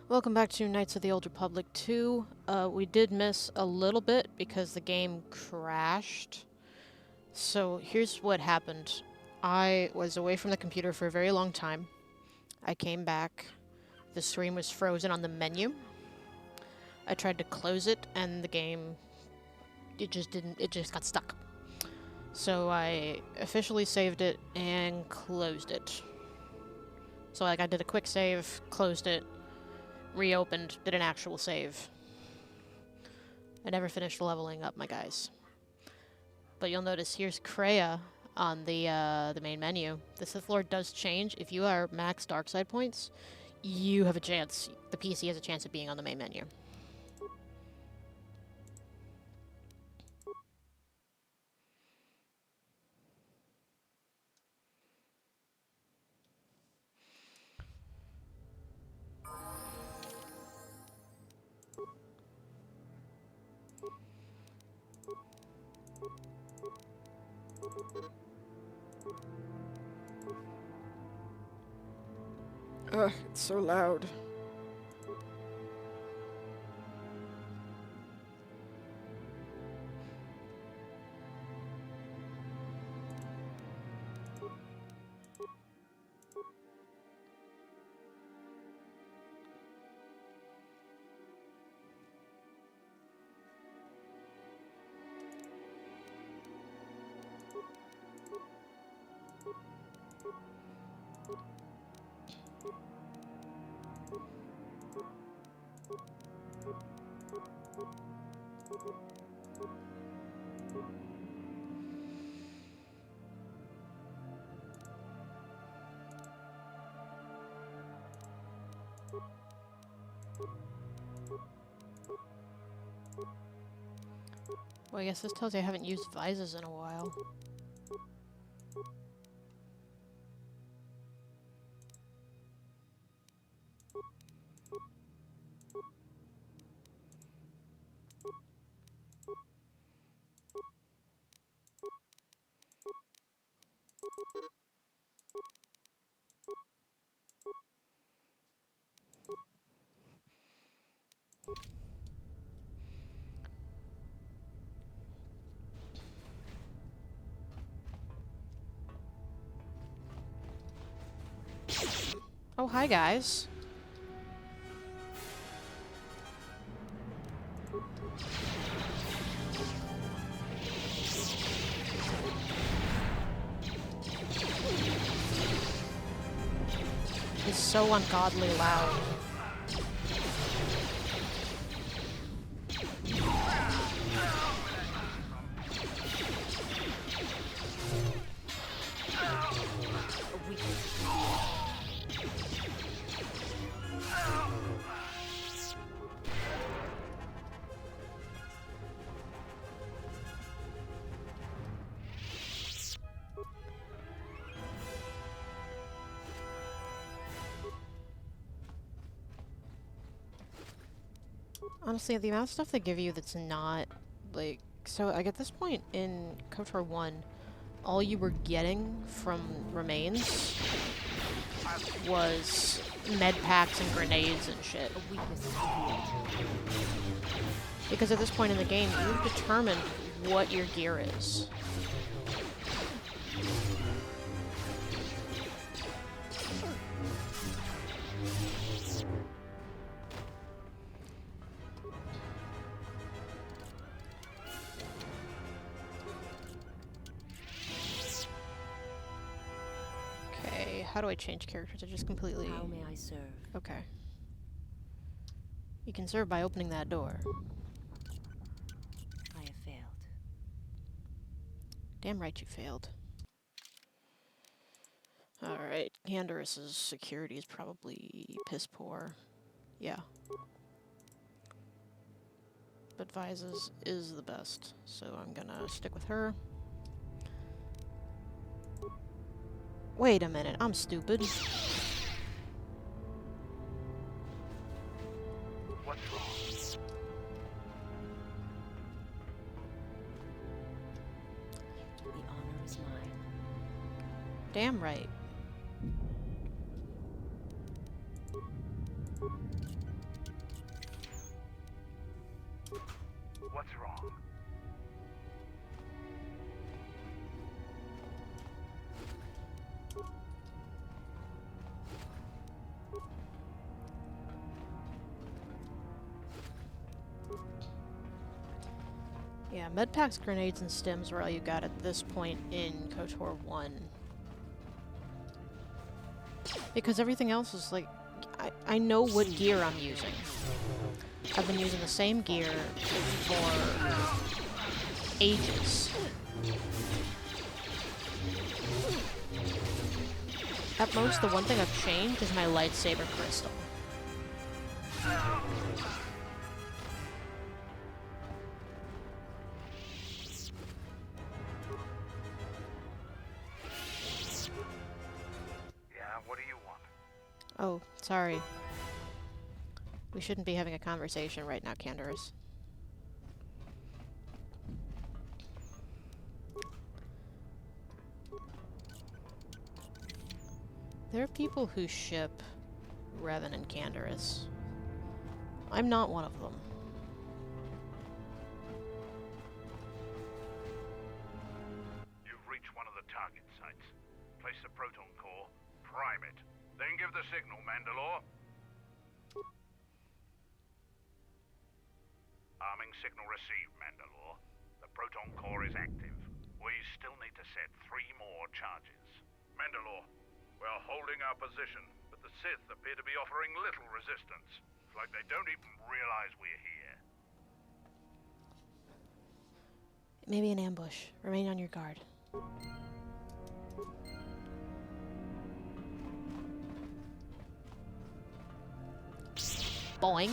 Welcome back to Knights of the Old Republic 2. We did miss a little bit because the game crashed. So here's what happened. I was away from the computer for a very long time. I came back. The screen was frozen on the menu. I tried to close it and the game, it just got stuck. So I officially saved it and closed it. So I did a quick save, closed it, reopened, did an actual save. I never finished leveling up my guys. But you'll notice here's Kreia on the main menu. The Sith Lord does change. If you are max dark side points, you have a chance. The PC has a chance of being on the main menu. Ugh, it's so loud. Well, I guess this tells you I haven't used visors in a while. Oh, hi guys. It's so ungodly loud. Honestly, the amount of stuff they give you that's not, like... So, like, at this point in KOTOR 1, all you were getting from remains was med packs and grenades and shit. Because at this point in the game, you've determined what your gear is. How do I change characters? I just completely... How may I serve? Okay. You can serve by opening that door. I have failed. Damn right you failed. Alright, Canderous' security is probably piss poor. Yeah. But Visa's is the best, so I'm gonna stick with her. Wait a minute, I'm stupid. What's wrong? The honor is mine. Damn right. Yeah, med packs, grenades, and stims are all you got at this point in KOTOR 1. Because everything else is like, I know what gear I'm using. I've been using the same gear for ages. At most, the one thing I've changed is my lightsaber crystal. Yeah, what do you want? Oh, sorry. We shouldn't be having a conversation right now, Canderous. There are people who ship Revan and Canderous. I'm not one of them. You've reached one of the target sites. Place the proton core, prime it, then give the signal, Mandalore. Arming signal received, Mandalore. The proton core is active. We still need to set 3 more charges. Mandalore, we're holding our position, but the Sith appear to be offering little resistance. It's like they don't even realize we're here. It may be an ambush. Remain on your guard. Boing.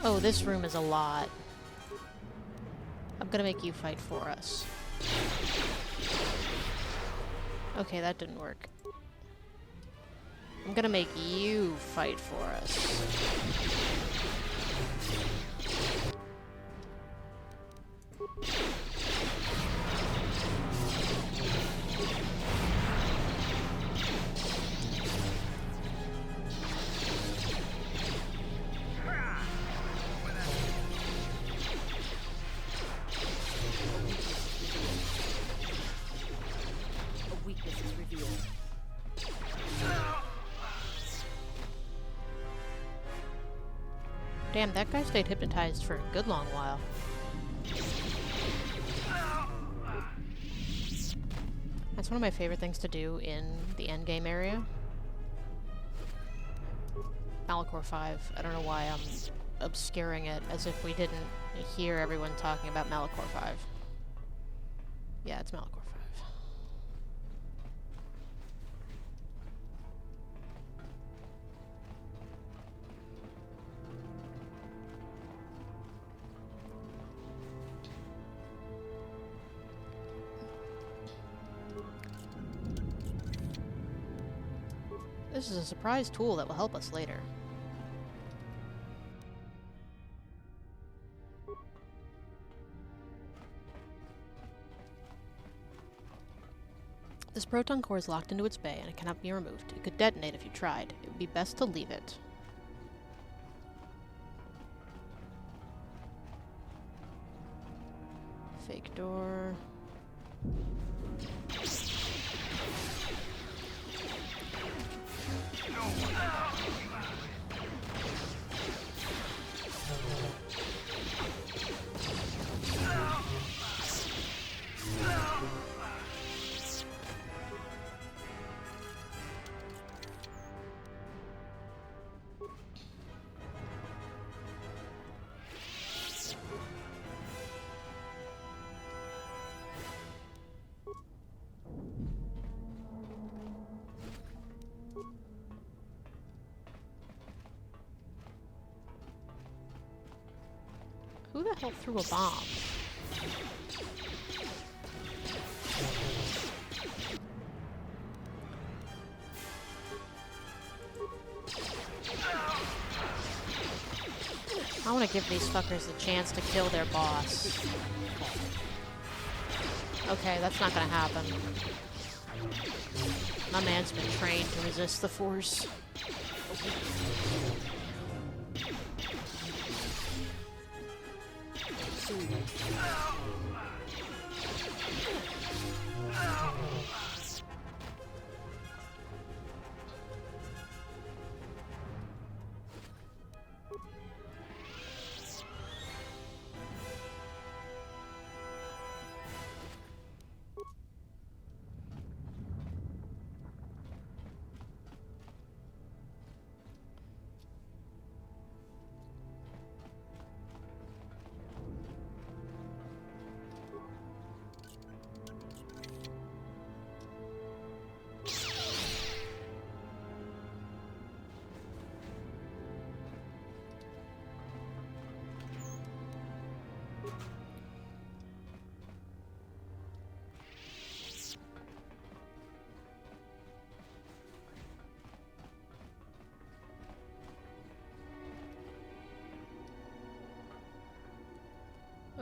Oh, this room is a lot. I'm gonna make you fight for us. Okay, that didn't work. I'm gonna make you fight for us. A weakness is revealed. Damn, that guy stayed hypnotized for a good long while. That's one of my favorite things to do in the endgame area. Malachor 5. I don't know why I'm obscuring it as if we didn't hear everyone talking about Malachor 5. Yeah, it's Malachor 5. This is a surprise tool that will help us later. This proton core is locked into its bay and it cannot be removed. It could detonate if you tried. It would be best to leave it. Fake door. Who the hell threw a bomb? I want to give these fuckers the chance to kill their boss. Okay, that's not gonna happen. My man's been trained to resist the Force.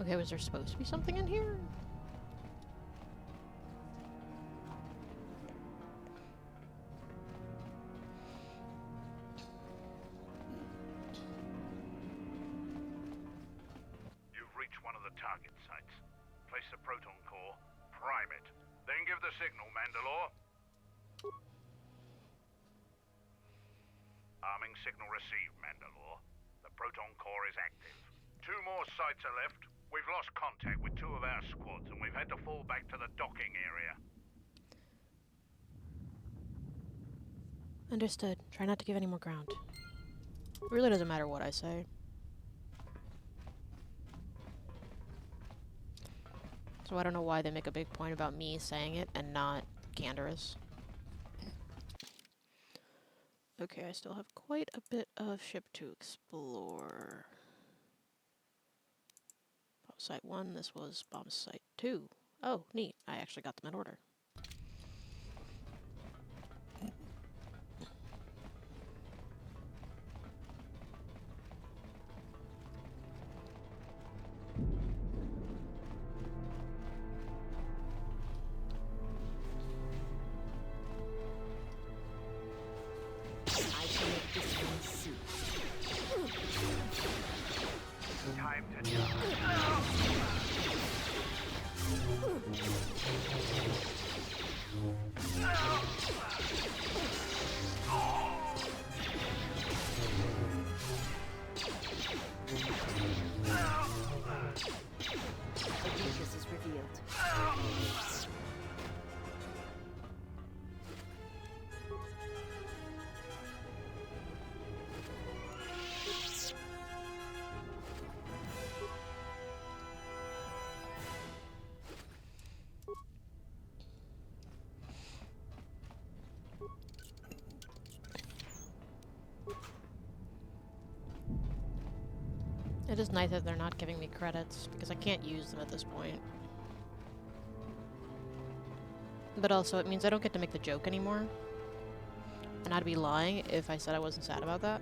Okay, was there supposed to be something in here? You've reached one of the target sites. Place the proton core, prime it, then give the signal, Mandalore. Arming signal received, Mandalore. The proton core is active. 2 more sites are left. We've lost contact with 2 of our squads, and we've had to fall back to the docking area. Understood. Try not to give any more ground. It really doesn't matter what I say. So I don't know why they make a big point about me saying it and not Canderous. Okay, I still have quite a bit of ship to explore. Bomb site 1, this was bomb site 2. Oh, neat. I actually got them in order. I shall make this one soon. Time to die. A weakness is revealed. It is nice that they're not giving me credits, because I can't use them at this point. But also, it means I don't get to make the joke anymore. And I'd be lying if I said I wasn't sad about that.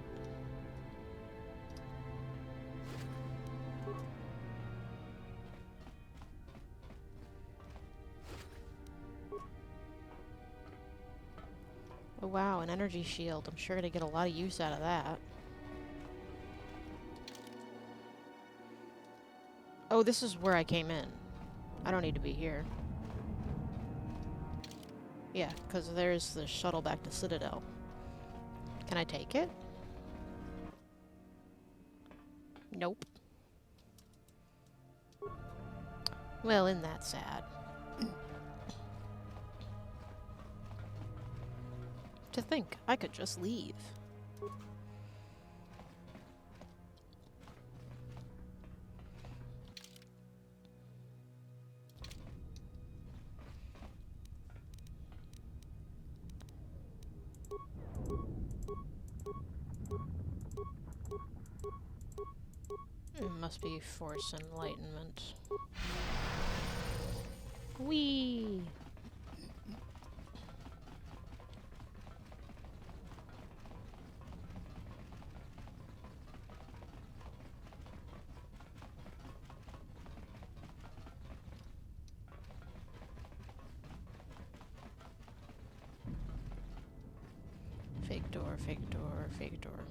Oh wow, an energy shield. I'm sure to get a lot of use out of that. Oh, this is where I came in. I don't need to be here. Yeah, because there's the shuttle back to Citadel. Can I take it? Nope. Well, isn't that sad? To think, I could just leave. It must be Force Enlightenment. Whee! Fake door, fake door, fake door.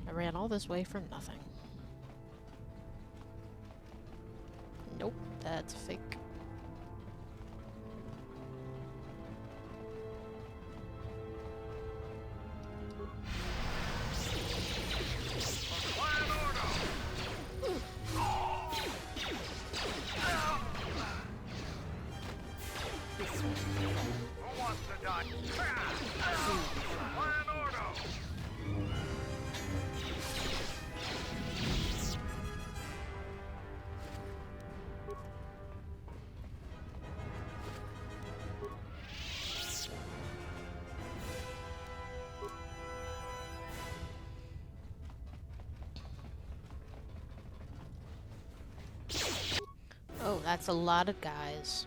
I ran all this way for nothing. Nope, that's fake. Who wants to die? Plan order! Oh, that's a lot of guys.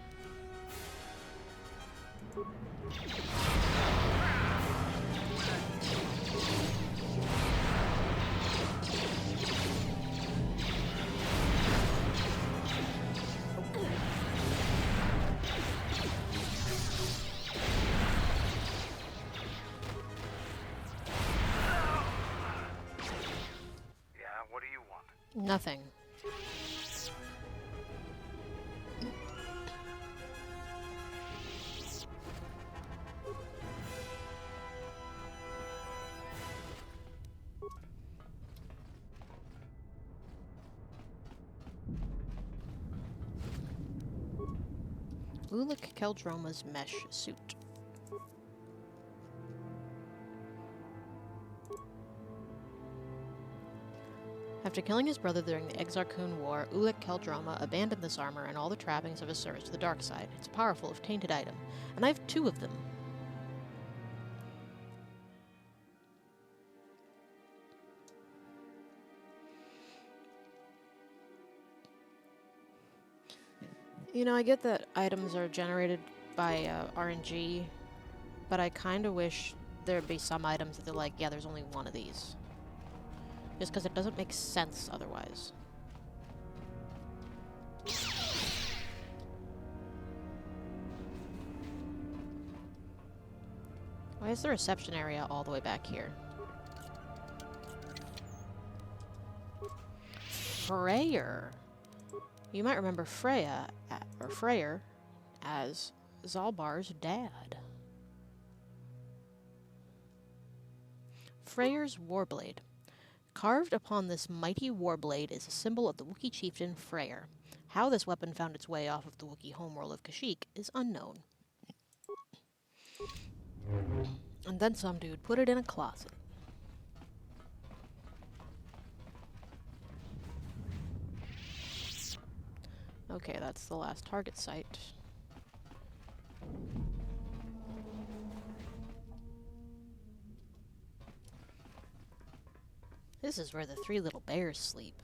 Yeah, what do you want? Nothing. Ulick Keldroma's mesh suit. After killing his brother during the Exarchun War, Ulick Keldroma abandoned this armor and all the trappings of his service to the dark side. It's a powerful, if tainted item, and I have 2 of them. You know, I get that items are generated by RNG, but I kind of wish there'd be some items that they're like, yeah, there's only one of these. Just because it doesn't make sense otherwise. Why is the reception area all the way back here? Freyr. You might remember Freya, or Freyr, as Zalbar's dad. Freyr's Warblade. Carved upon this mighty warblade is a symbol of the Wookiee chieftain Freyr. How this weapon found its way off of the Wookiee homeworld of Kashyyyk is unknown. And then some dude put it in a closet. Okay, that's the last target site. This is where the 3 little bears sleep.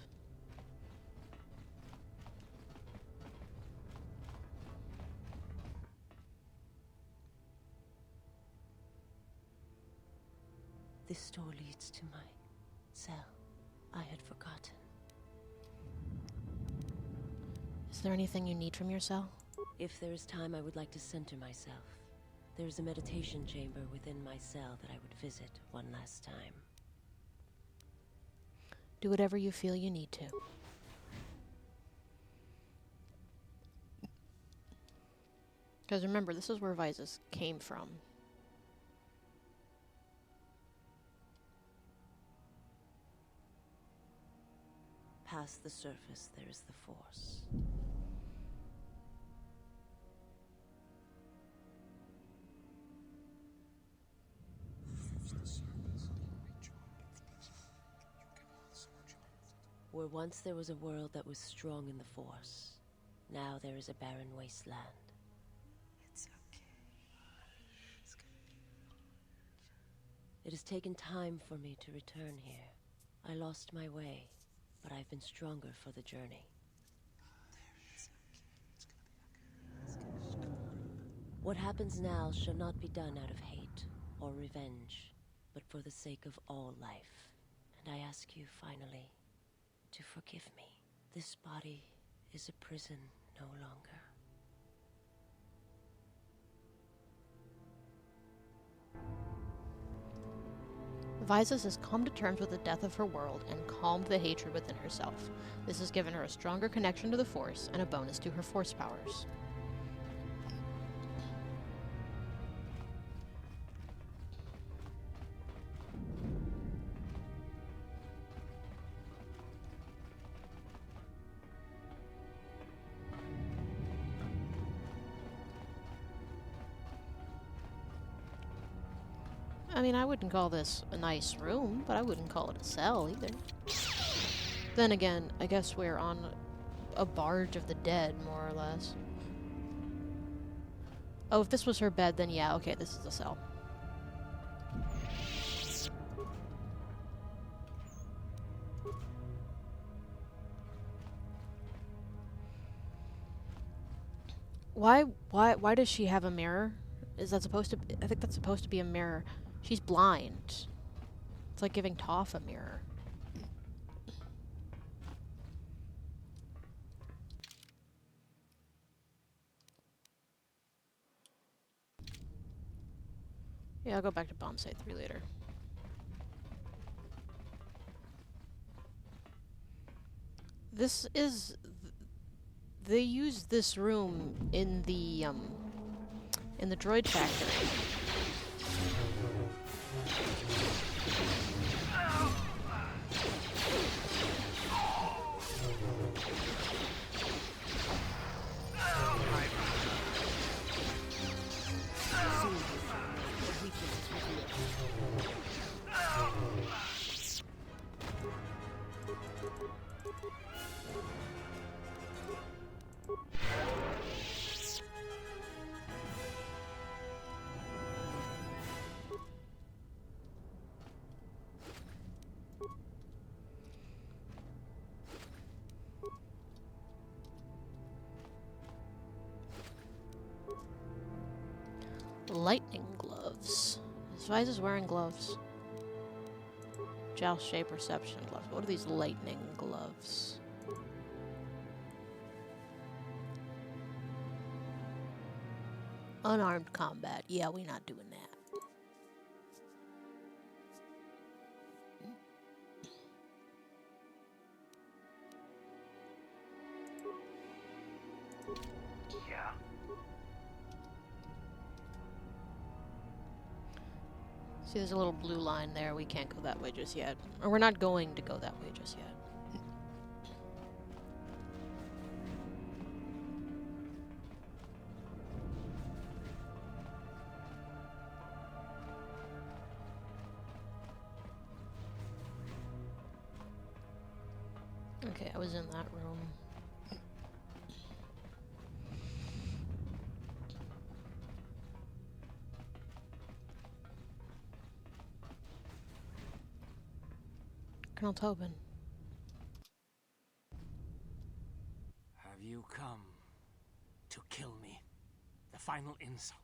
This door leads to my cell. I had forgotten. Is there anything you need from your cell? If there is time, I would like to center myself. There is a meditation chamber within my cell that I would visit one last time. Do whatever you feel you need to. Because remember, this is where Visas came from. Past the surface, there is the Force. Where once there was a world that was strong in the Force, now there is a barren wasteland. It's okay. It's gonna be fine. It has taken time for me to return here. I lost my way, but I've been stronger for the journey. What happens now shall not be done out of hate or revenge, but for the sake of all life. And I ask you finally to forgive me. This body is a prison no longer. Visas has come to terms with the death of her world and calmed the hatred within herself. This has given her a stronger connection to the Force and a bonus to her Force powers. I mean, I wouldn't call this a nice room, but I wouldn't call it a cell either. Then again, I guess we're on a barge of the dead, more or less. Oh, if this was her bed, then yeah, okay, this is a cell. Why does she have a mirror? Is that supposed to be, I think that's supposed to be a mirror. She's blind. It's like giving Toph a mirror. Yeah, I'll go back to Bomb Site 3 later. This is... They use this room in the droid factory. Lightning gloves. Spice is wearing gloves. Joust shape reception gloves. What are these lightning gloves? Unarmed combat. Yeah, we not doing that. Yeah? See, there's a little blue line there. We can't go that way just yet. Or we're not going to go that way just yet. Okay, I was in that room. Colonel Tobin. Have you come to kill me? The final insult.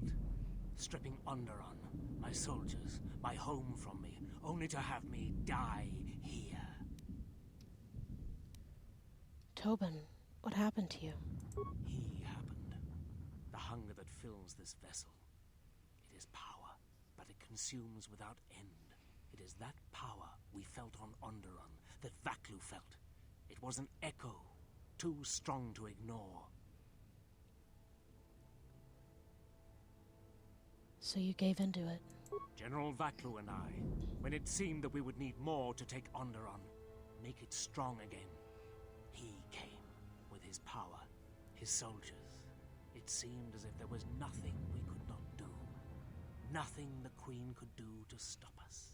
Stripping Onderon, my soldiers, my home from me, only to have me die here. Tobin, what happened to you? He happened. The hunger that fills this vessel. It is power, but it consumes without end. It is that power we felt on Onderon, that Vaklu felt. It was an echo, too strong to ignore. So you gave into it. General Vaklu and I, when it seemed that we would need more to take Onderon, make it strong again, he came with his power, his soldiers. It seemed as if there was nothing we could not do. Nothing the Queen could do to stop us.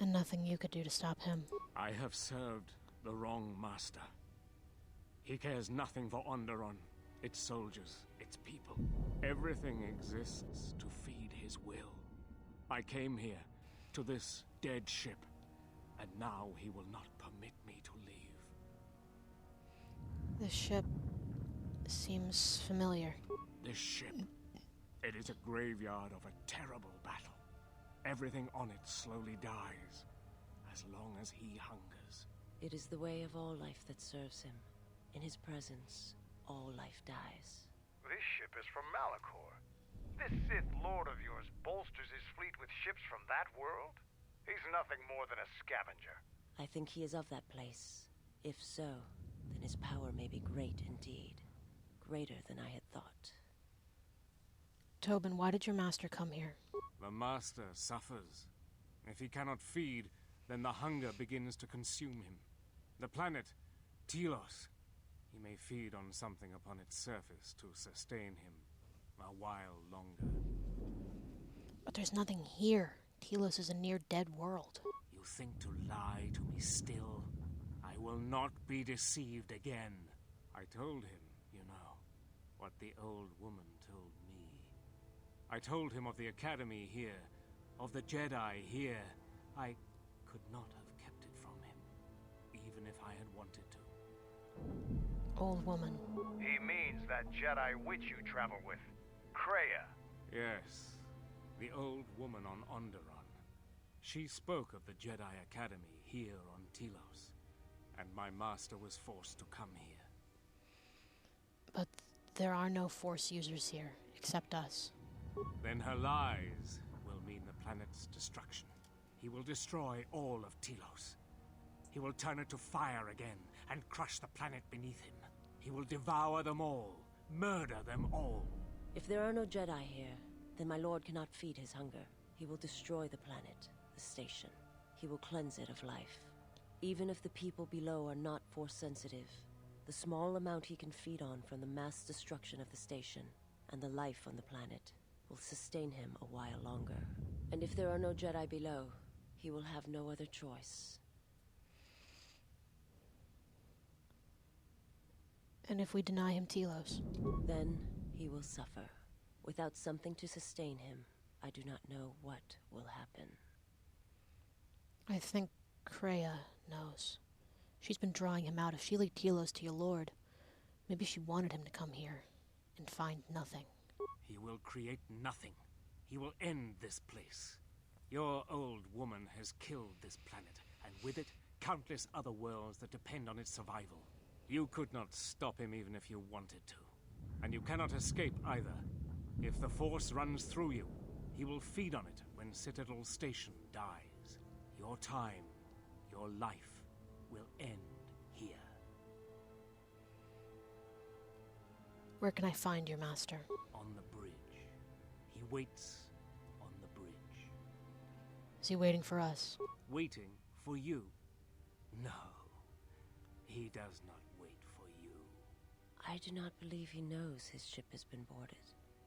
And nothing you could do to stop him. I have served the wrong master. He cares nothing for Onderon, its soldiers, its people. Everything exists to feed his will. I came here, to this dead ship, and now he will not permit me to leave. This ship seems familiar. This ship, it is a graveyard of a terrible battle. Everything on it slowly dies, as long as he hungers. It is the way of all life that serves him. In his presence, all life dies. This ship is from Malachor. This Sith Lord of yours bolsters his fleet with ships from that world? He's nothing more than a scavenger. I think he is of that place. If so, then his power may be great indeed. Greater than I had thought. Tobin, why did your master come here? The master suffers. If he cannot feed, then the hunger begins to consume him. The planet, Telos, he may feed on something upon its surface to sustain him a while longer. But there's nothing here. Telos is a near-dead world. You think to lie to me still? I will not be deceived again. I told him, you know, what the old woman told me. I told him of the academy here, of the Jedi here. I could not have kept it from him, even if I had wanted to. Old woman. He means that Jedi witch you travel with, Kreia. Yes, the old woman on Onderon. She spoke of the Jedi Academy here on Telos, and my master was forced to come here. But there are no Force users here, except us. Then her lies will mean the planet's destruction. He will destroy all of Telos. He will turn it to fire again and crush the planet beneath him. He will devour them all, murder them all. If there are no Jedi here, then my lord cannot feed his hunger. He will destroy the planet, the station. He will cleanse it of life. Even if the people below are not Force sensitive, the small amount he can feed on from the mass destruction of the station and the life on the planet will sustain him a while longer. And if there are no Jedi below, he will have no other choice. And if we deny him Telos? Then he will suffer. Without something to sustain him, I do not know what will happen. I think Kreia knows. She's been drawing him out. If she lead Telos to your lord, maybe she wanted him to come here and find nothing. He will create nothing. He will end this place. Your old woman has killed this planet, and with it, countless other worlds that depend on its survival. You could not stop him even if you wanted to. And you cannot escape either. If the Force runs through you, he will feed on it when Citadel Station dies. Your time, your life, will end here. Where can I find your master? On the bridge. He waits on the bridge. Is he waiting for us? Waiting for you? No. He does not wait for you. I do not believe he knows his ship has been boarded.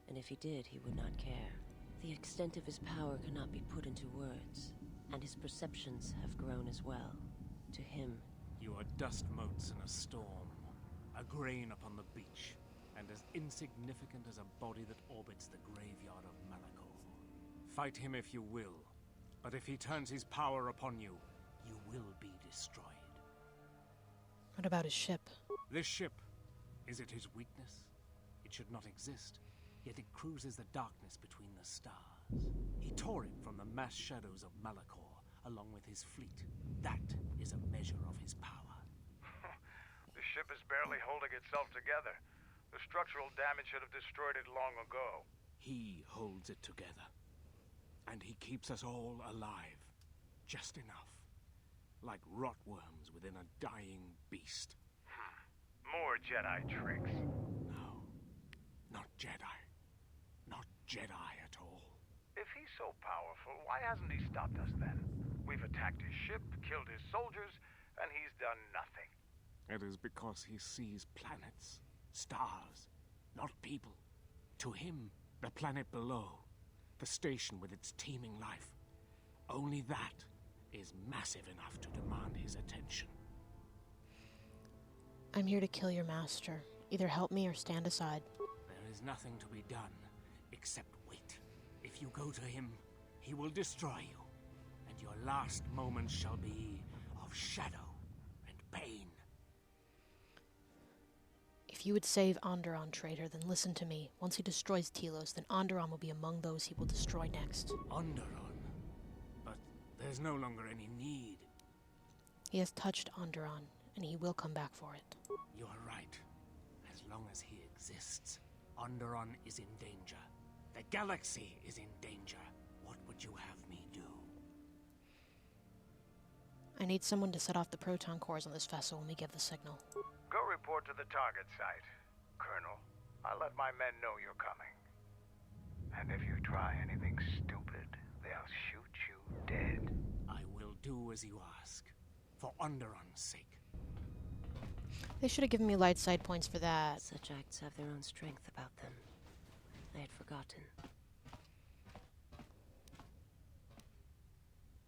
And if he did, he would not care. The extent of his power cannot be put into words, and his perceptions have grown as well. To him, You are dust motes in a storm, a grain upon the beach, and as insignificant as a body that orbits the graveyard of Malachor. Fight him if you will, but if he turns his power upon you, you will be destroyed. What about his ship? This ship, is it his weakness? It should not exist, yet it cruises the darkness between the stars. He tore it from the mass shadows of Malachor, along with his fleet. That is a measure of his power. The ship is barely holding itself together. The structural damage should have destroyed it long ago. He holds it together. And he keeps us all alive. Just enough. Like rotworms within a dying beast. More Jedi tricks. No. Not Jedi. Not Jedi at all. If he's so powerful, why hasn't he stopped us then? We've attacked his ship, killed his soldiers, and he's done nothing. It is because he sees planets, stars, not people. To him, the planet below, the station with its teeming life, only that is massive enough to demand his attention. I'm here to kill your master. Either help me or stand aside. There is nothing to be done, except wait. If you go to him, he will destroy you, and your last moments shall be of shadow and pain. If you would save Onderon, traitor, then listen to me. Once he destroys Telos, then Onderon will be among those he will destroy next. Onderon? But there's no longer any need. He has touched Onderon, and he will come back for it. You are right. As long as he exists, Onderon is in danger. The galaxy is in danger. What would you have me do? I need someone to set off the proton cores on this vessel when we give the signal. Go report to the target site, Colonel. I'll let my men know you're coming. And if you try anything stupid, they'll shoot you dead. I will do as you ask, for Onderon's sake. They should have given me light side points for that. Such acts have their own strength about them. I had forgotten.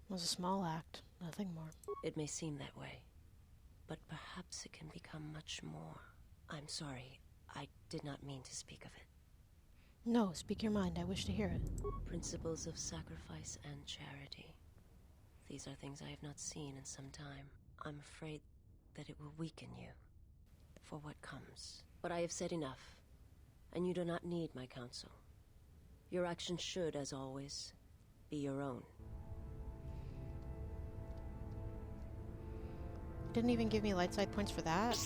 It was a small act, nothing more. It may seem that way, but perhaps it can become much more. I'm sorry, I did not mean to speak of it. No, speak your mind. I wish to hear it. Principles of sacrifice and charity. These are things I have not seen in some time. I'm afraid that it will weaken you for what comes. But I have said enough, and you do not need my counsel. Your actions should, as always, be your own. Didn't even give me light side points for that.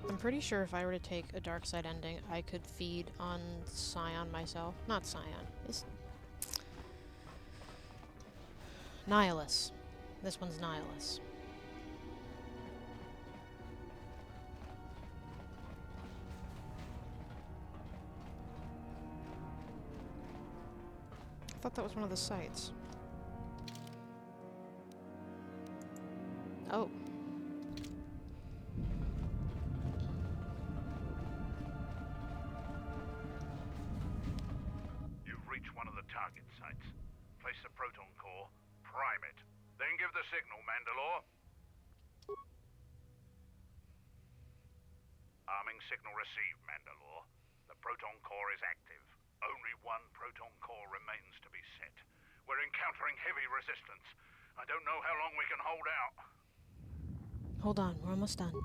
I'm pretty sure if I were to take a dark side ending, I could feed on Scion myself. Not Scion. It's Nihilus. This one's Nihilus. I thought that was one of the sites. Oh. You've reached one of the target sites. Place the proton core, prime it, then give the signal, Mandalore. Arming signal received, Mandalore. The proton core is active. Only one proton core remains to be set. We're encountering heavy resistance. I don't know how long we can hold out. Hold on, we're almost done.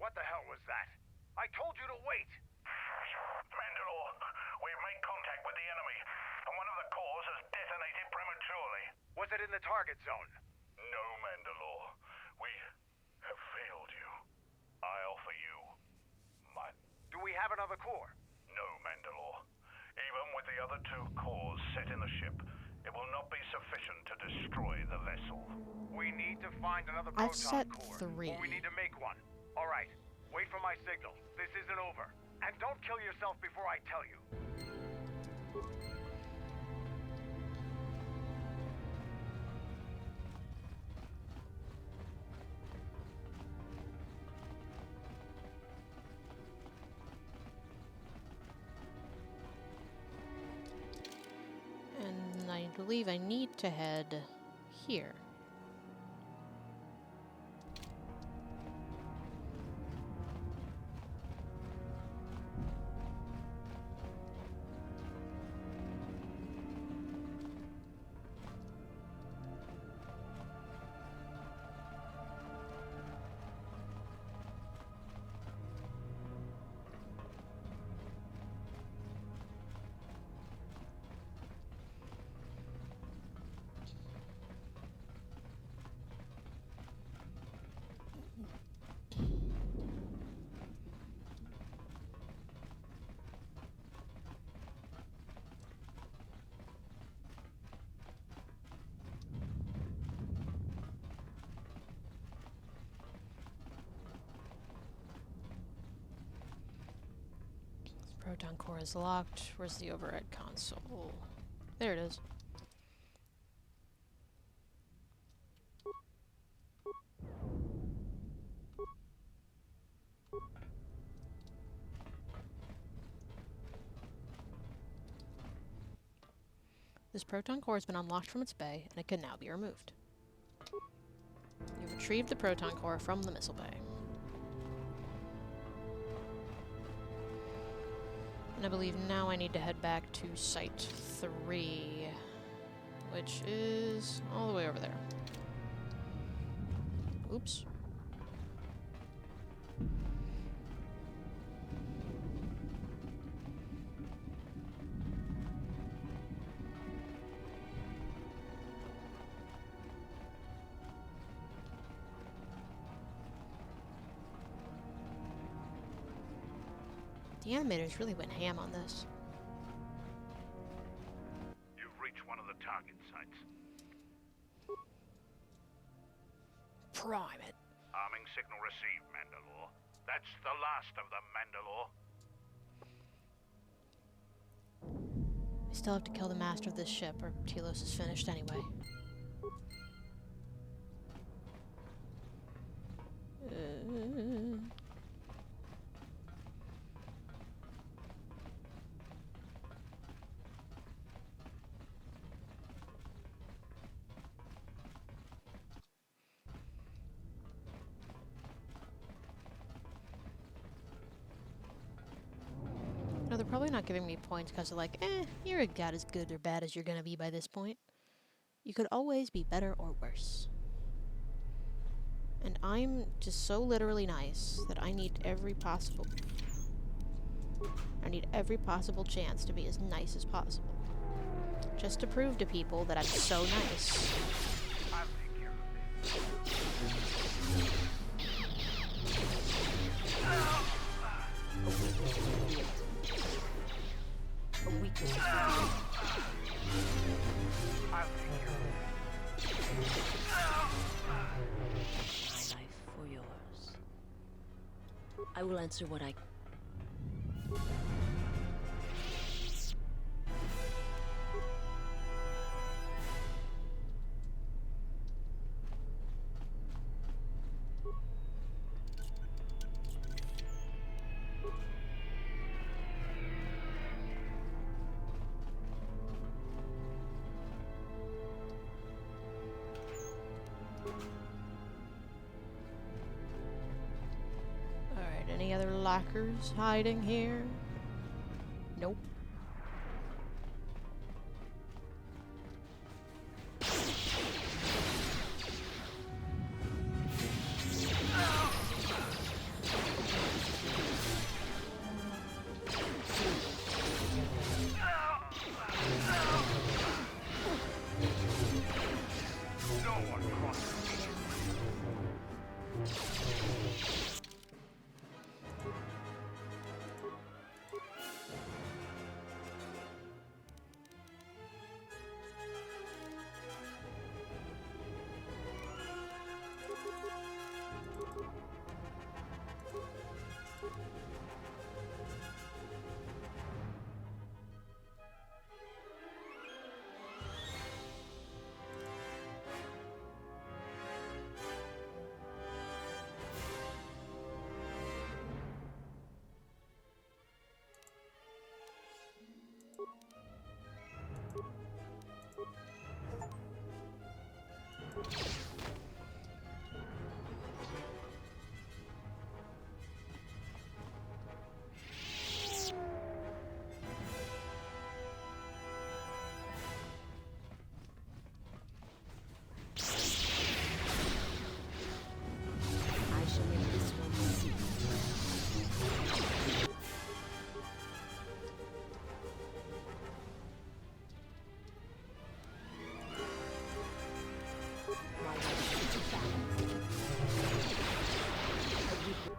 What the hell was that? I told you to wait! Mandalore, we've made contact with the enemy, and one of the cores has detonated prematurely. Was it in the target zone? No, Mandalore. We have failed you. I offer you my... Do we have another core? No, Mandalore. Even with the other two cores set in the ship, it will not be sufficient to destroy the vessel. We need to find another I've proton set core. 3. Or we need to make one. All right. Wait for my signal. This isn't over. And don't kill yourself before I tell you. And I believe I need to head here. Proton core is locked. Where's the override console? There it is. This proton core has been unlocked from its bay, and it can now be removed. You've retrieved the proton core from the missile bay. And I believe now I need to head back to Site 3, which is all the way over there. Oops. The animators really went ham on this. You've reached one of the target sites. Prime it. Arming signal received, Mandalore. That's the last of them, Mandalore. We still have to kill the master of this ship, or Telos is finished anyway. No, they're probably not giving me points because they're like, you're a god as good or bad as you're gonna be by this point. You could always be better or worse. And I'm just so literally nice that I need every possible chance to be as nice as possible. Just to prove to people that I'm so nice. I'll take care of A weakness. I'll take care of My life for yours. I will answer what I... Alright, any other lockers hiding here? Nope. no one crosses me. I shall make this one see. My life is a battle. A weakness.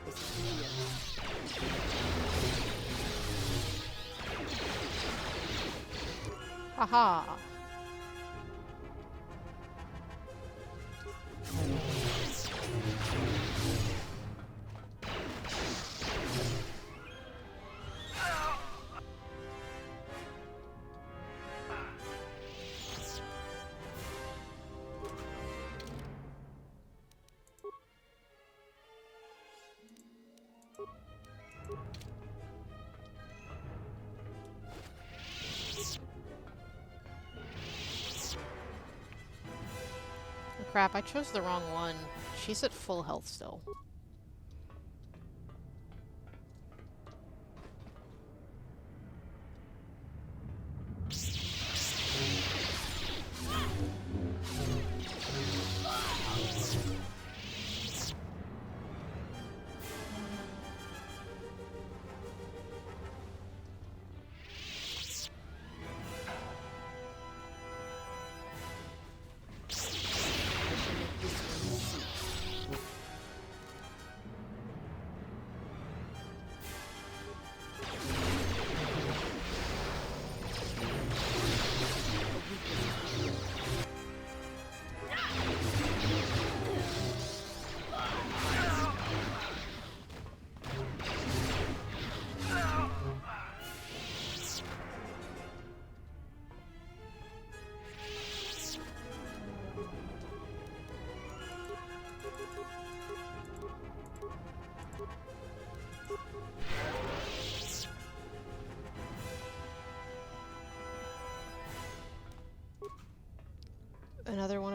This is real. Haha. Oh, crap, I chose the wrong one. She's at full health still.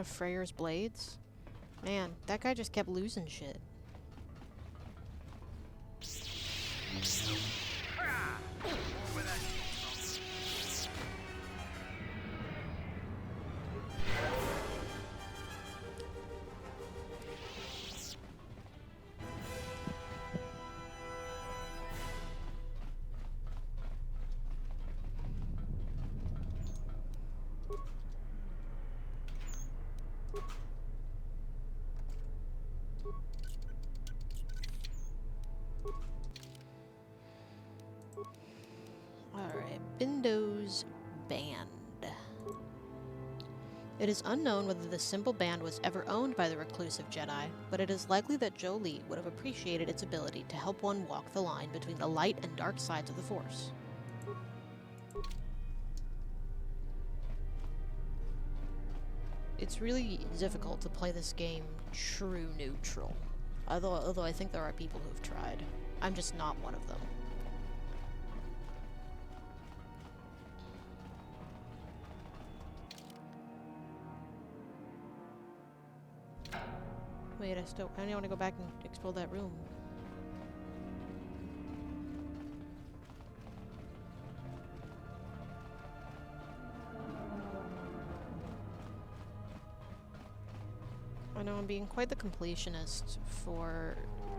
of Freyr's blades? Man, that guy just kept losing shit. Alright, Bindo's band. It is unknown whether the simple band was ever owned by the reclusive Jedi, but it is likely that Jolee would have appreciated its ability to help one walk the line between the light and dark sides of the Force. It's really difficult to play this game true neutral, although I think there are people who've tried. I'm just not one of them. Wait, I want to go back and explore that room. I know I'm being quite the completionist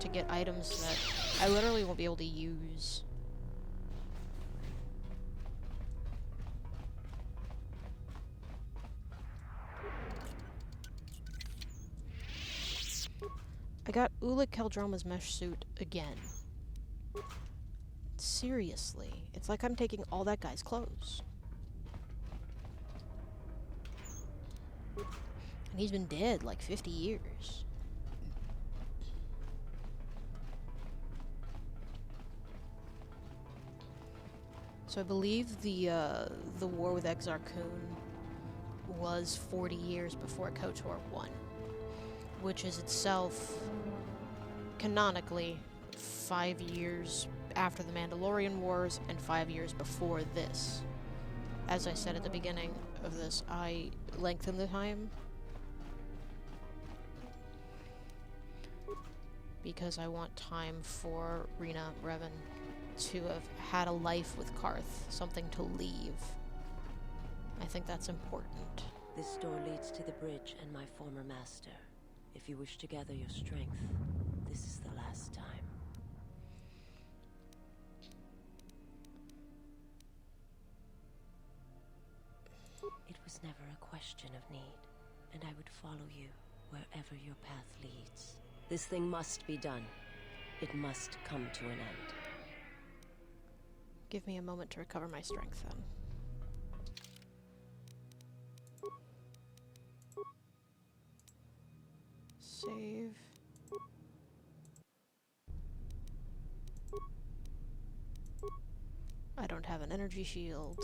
to get items that I literally won't be able to use. I got Ula Keldroma's mesh suit again. Seriously, it's like I'm taking all that guy's clothes. And he's been dead like 50 years. So I believe the war with Exar Kun was 40 years before KOTOR 1, which is itself canonically 5 years after the Mandalorian Wars and 5 years before this. As I said at the beginning of this, I lengthened the time because I want time for Rena Revan to have had a life with Karth, something to leave. I think that's important. This door leads to the bridge and my former master. If you wish to gather your strength, this is the last time. It was never a question of need, and I would follow you wherever your path leads. This thing must be done. It must come to an end. Give me a moment to recover my strength, then. Save. I don't have an energy shield,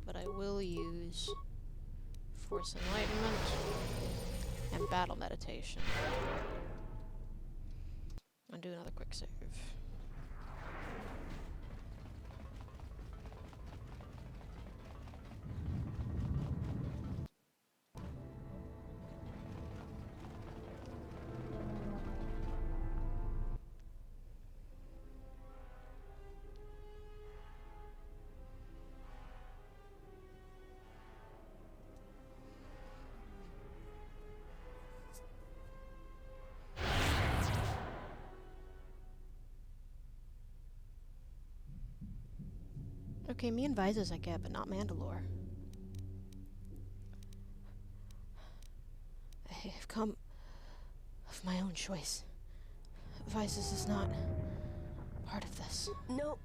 but I will use Force Enlightenment and Battle Meditation. I'll do another quick save. Okay, me and Visas I get, but not Mandalore. I have come of my own choice. Visas is not part of this. No,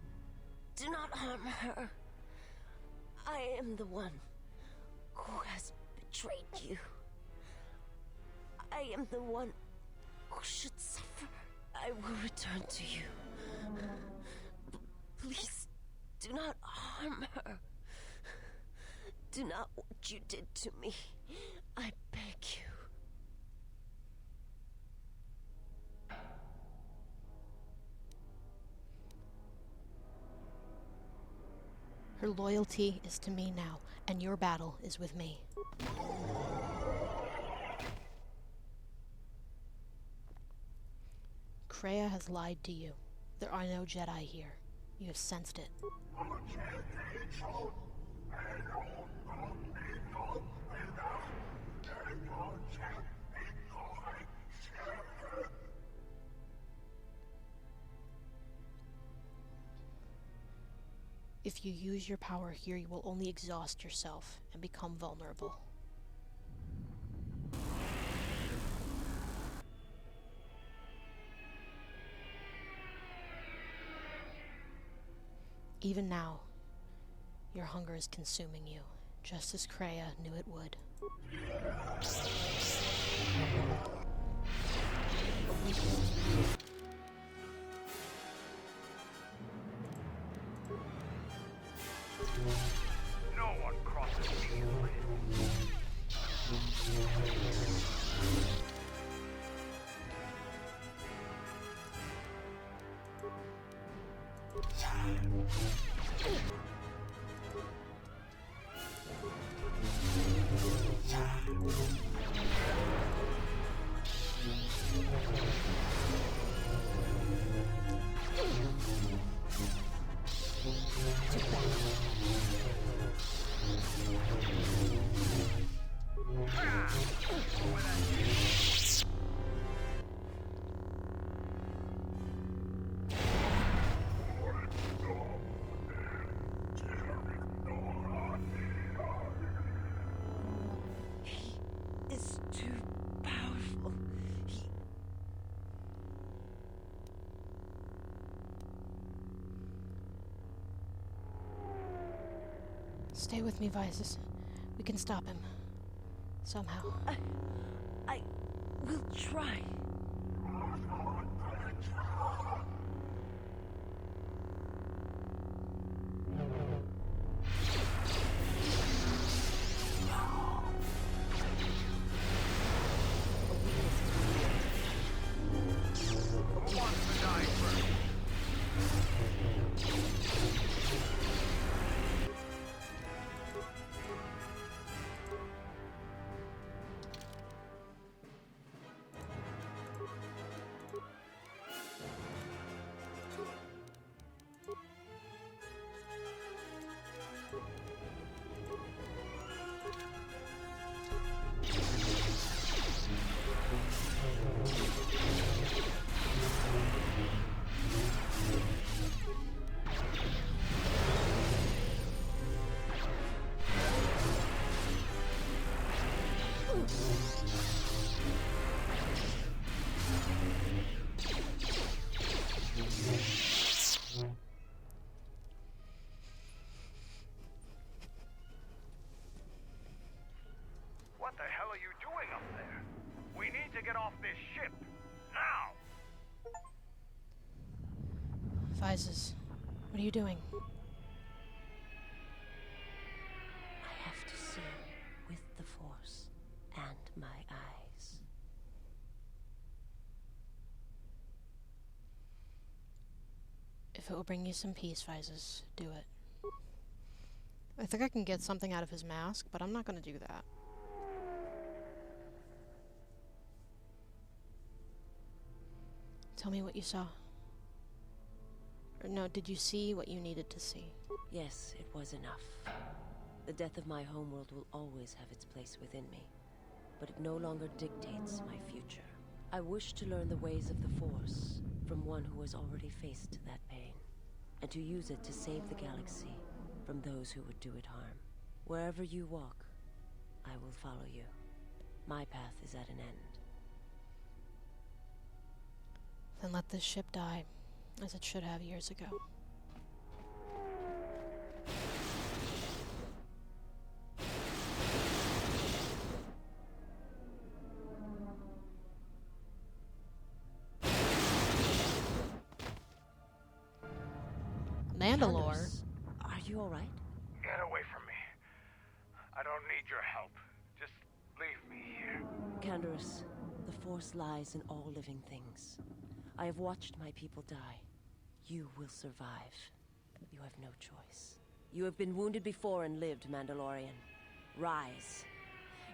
do not harm her. I am the one who has betrayed you. I am the one who should suffer. I will return to you. Please, do not harm her. Do not what you did to me. I beg you. Her loyalty is to me now, and your battle is with me. Kreia has lied to you. There are no Jedi here. You have sensed it. If you use your power here, you will only exhaust yourself and become vulnerable. Even now, your hunger is consuming you, just as Kreia knew it would. No one crosses these bridges. It's too powerful. Stay with me, Vyses. We can stop him. Somehow. I will try. Who wants to die first? What the hell are you doing up there? We need to get off this ship. Now! Vyses, what are you doing? I have to see with the Force and my eyes. If it will bring you some peace, Vyses, do it. I think I can get something out of his mask, but I'm not going to do that. Tell me what you saw. Or no, did you see what you needed to see? Yes, it was enough. The death of my homeworld will always have its place within me, but it no longer dictates my future. I wish to learn the ways of the Force from one who has already faced that pain, and to use it to save the galaxy from those who would do it harm. Wherever you walk, I will follow you. My path is at an end. Then let this ship die, as it should have years ago. Mandalore? Anders, are you all right? Get away from me. I don't need your help. Just leave me here. Canderous, the Force lies in all living things. I have watched my people die. You will survive. You have no choice. You have been wounded before and lived, Mandalorian. Rise.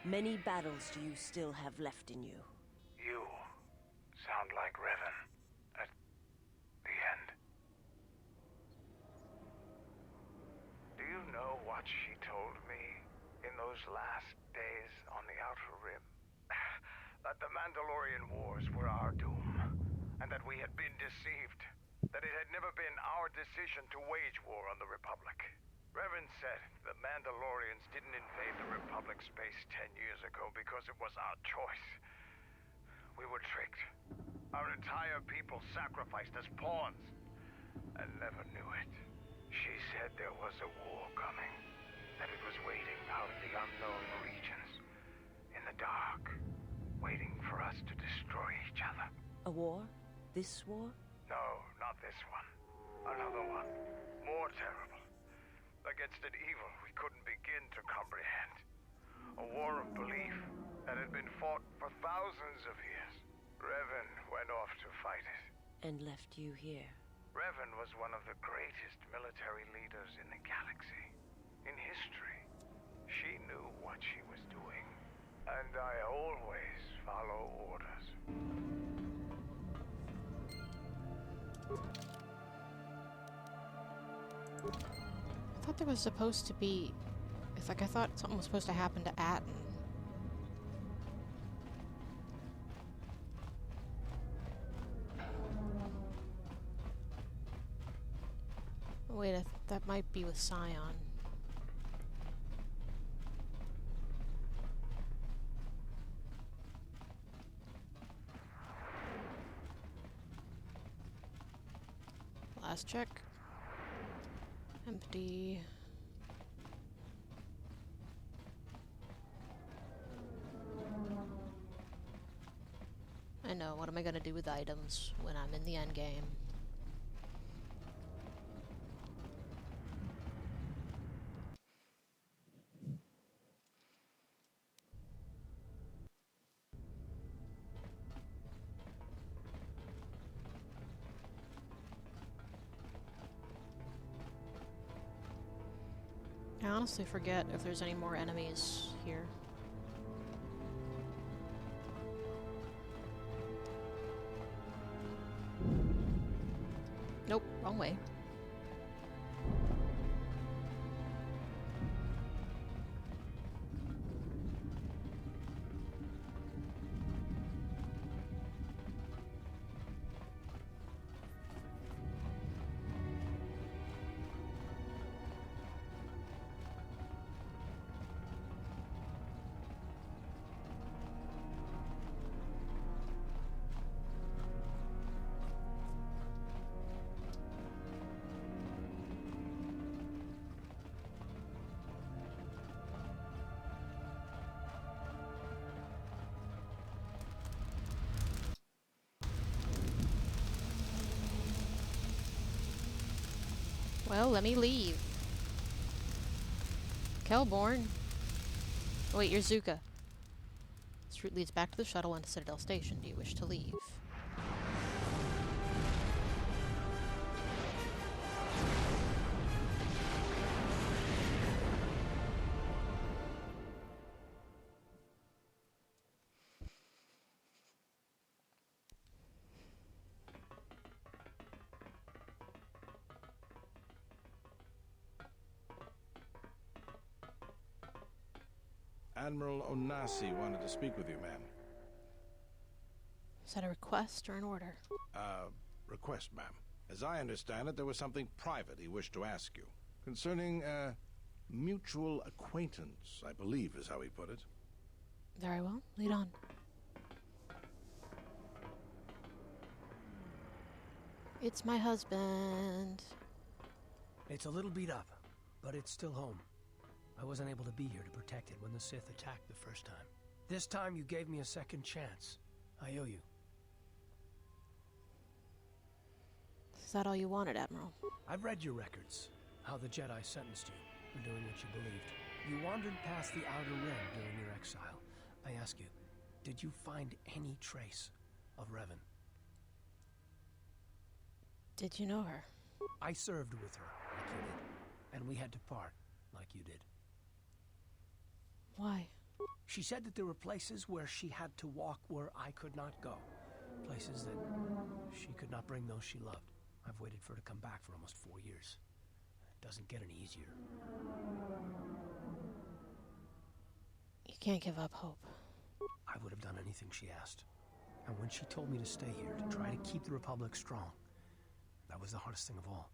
Many battles do you still have left in you. You sound like Revan. those last days on the Outer Rim. That the Mandalorian Wars were our doom, and that we had been deceived. That it had never been our decision to wage war on the Republic. Revan said the Mandalorians didn't invade the Republic space 10 years ago because it was our choice. We were tricked. Our entire people sacrificed as pawns, and never knew it. She said there was a war coming, that it was waiting out in the unknown regions, in the dark, waiting for us to destroy each other. A war? This war? No, not this one. Another one. More terrible. Against an evil we couldn't begin to comprehend. A war of belief that had been fought for thousands of years. Revan went off to fight it. And left you here. Revan was one of the greatest military leaders in the galaxy. In history. She knew what she was doing. And I always follow orders. I thought there was supposed to be... It's like I thought something was supposed to happen to Atten. Wait, that might be with Scion. Last check. Empty. I know, what am I gonna do with items when I'm in the end game? I honestly forget if there's any more enemies here. Nope, wrong way. Well, let me leave. Kelborn. Oh, wait, you're Zuka. This route leads back to the shuttle and to Citadel Station. Do you wish to leave? Admiral Onasi wanted to speak with you, ma'am. Is that a request or an order? Request, ma'am. As I understand it, there was something private he wished to ask you. Concerning, mutual acquaintance, I believe is how he put it. Very well. Lead on. It's my husband. It's a little beat up, but it's still home. I wasn't able to be here to protect it when the Sith attacked the first time. This time you gave me a second chance. I owe you. Is that all you wanted, Admiral? I've read your records, how the Jedi sentenced you for doing what you believed. You wandered past the Outer Rim during your exile. I ask you, did you find any trace of Revan? Did you know her? I served with her, like you did, and we had to part, like you did. Why? She said that there were places where she had to walk where I could not go. Places that she could not bring those she loved. I've waited for her to come back for almost 4 years. It doesn't get any easier. Can't give up hope. I would have done anything she asked. And when she told me to stay here, to try to keep the Republic strong, that was the hardest thing of all.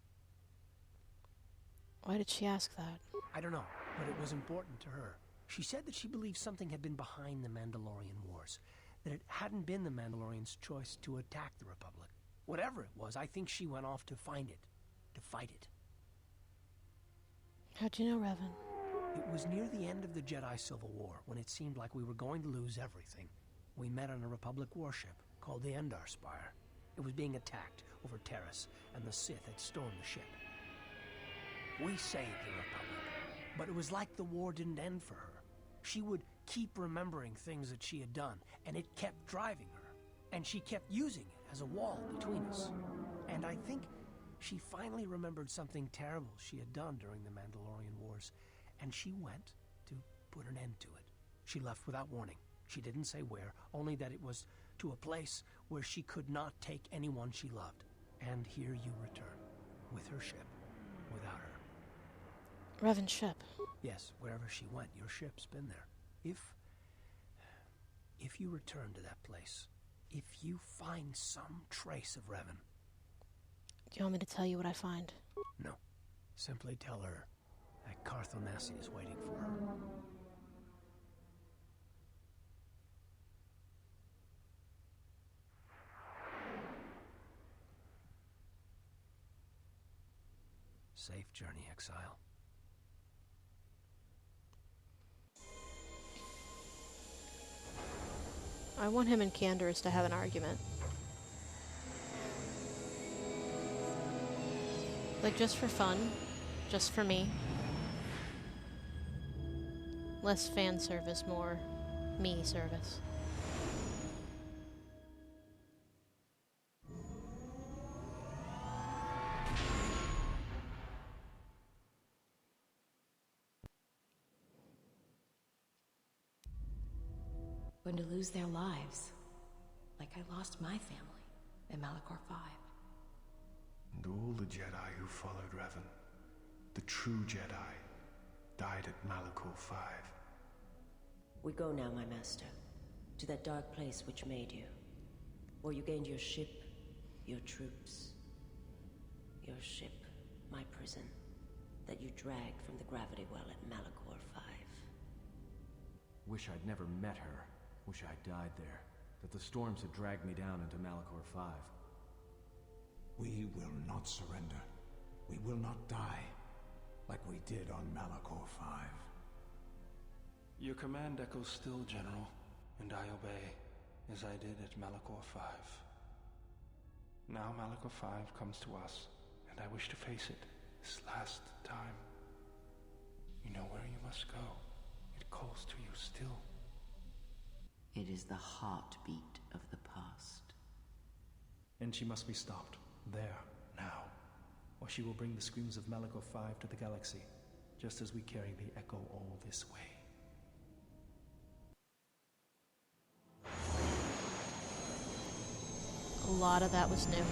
Why did she ask that? I don't know, but it was important to her. She said that she believed something had been behind the Mandalorian Wars, that it hadn't been the Mandalorians' choice to attack the Republic. Whatever it was, I think she went off to find it, to fight it. How'd you know, Revan? It was near the end of the Jedi Civil War, when it seemed like we were going to lose everything. We met on a Republic warship called the Endar Spire. It was being attacked over Terrace, and the Sith had stormed the ship. We saved the Republic, but it was like the war didn't end for her. She would keep remembering things that she had done, and it kept driving her. And she kept using it as a wall between us. And I think she finally remembered something terrible she had done during the Mandalorian Wars, and she went to put an end to it. She left without warning. She didn't say where, only that it was to a place where she could not take anyone she loved. And here you return, with her ship, without her. Revan's ship. Yes, wherever she went, your ship's been there. If you return to that place, if you find some trace of Revan... Do you want me to tell you what I find? No. Simply tell her that Carthonasi is waiting for her. Safe journey, Exile. I want him and Canderous to have an argument. Like, just for fun. Just for me. Less fan service, more me service. Going to lose their lives, like I lost my family in Malachor 5. And all the Jedi who followed Revan, the true Jedi, died at Malachor 5. We go now, my master, to that dark place which made you, where you gained your ship, your troops. Your ship, my prison, that you dragged from the gravity well at Malachor 5. Wish I'd never met her. Wish I'd died there. That the storms had dragged me down into Malachor 5. We will not surrender. We will not die, like we did on Malachor 5. Your command echoes still, General, and I obey, as I did at Malachor 5. Now Malachor 5 comes to us, and I wish to face it this last time. You know where you must go. It calls to you still. It is the heartbeat of the past. And she must be stopped, there, now, or she will bring the screams of Malachor 5 to the galaxy, just as we carry the echo all this way. A lot of that was new.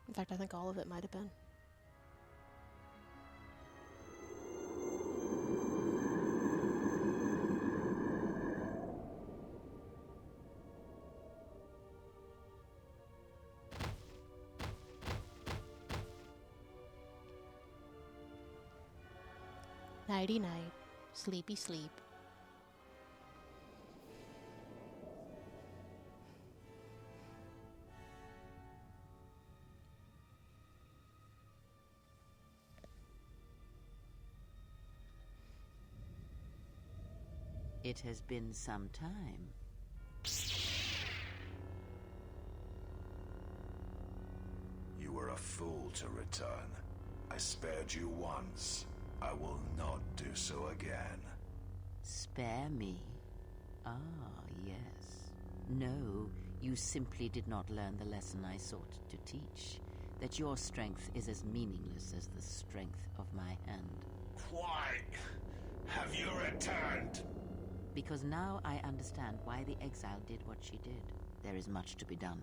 In fact, I think all of it might have been. Nighty night, sleepy sleep. It has been some time. You were a fool to return. I spared you once. I will not do so again. Spare me? Ah, yes. No, you simply did not learn the lesson I sought to teach. That your strength is as meaningless as the strength of my hand. Why have you returned? because now I understand why the exile did what she did. There is much to be done.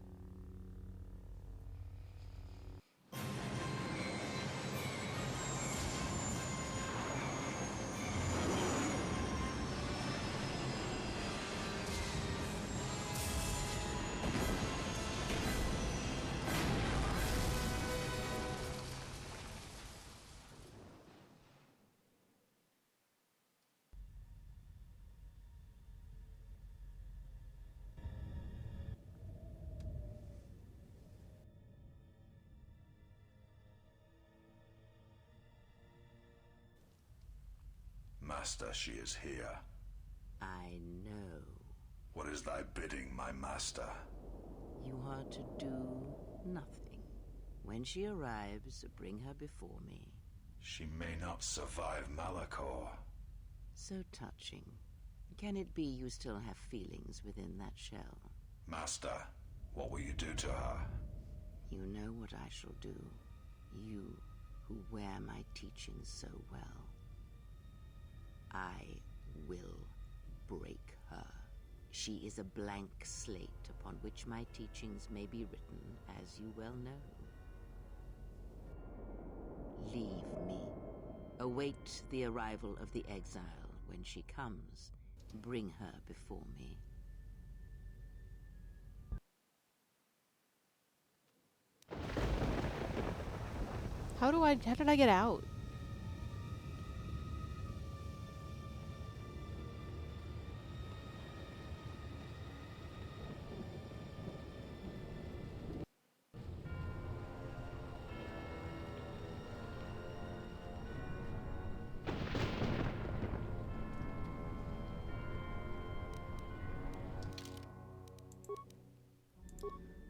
Master, she is here. I know. What is thy bidding, my master? You are to do nothing. When she arrives, bring her before me. She may not survive Malachor. So touching. Can it be you still have feelings within that shell? Master, what will you do to her? You know what I shall do. You, who wear my teachings so well. I will break her. She is a blank slate upon which my teachings may be written, as you well know. Leave me. Await the arrival of the exile. When she comes, bring her before me. How did I get out?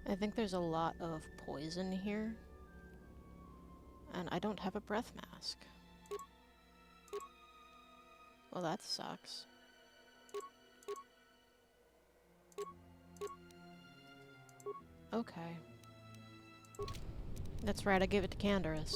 I think there's a lot of poison here. And I don't have a breath mask. Well, that sucks. Okay. That's right, I gave it to Canderous.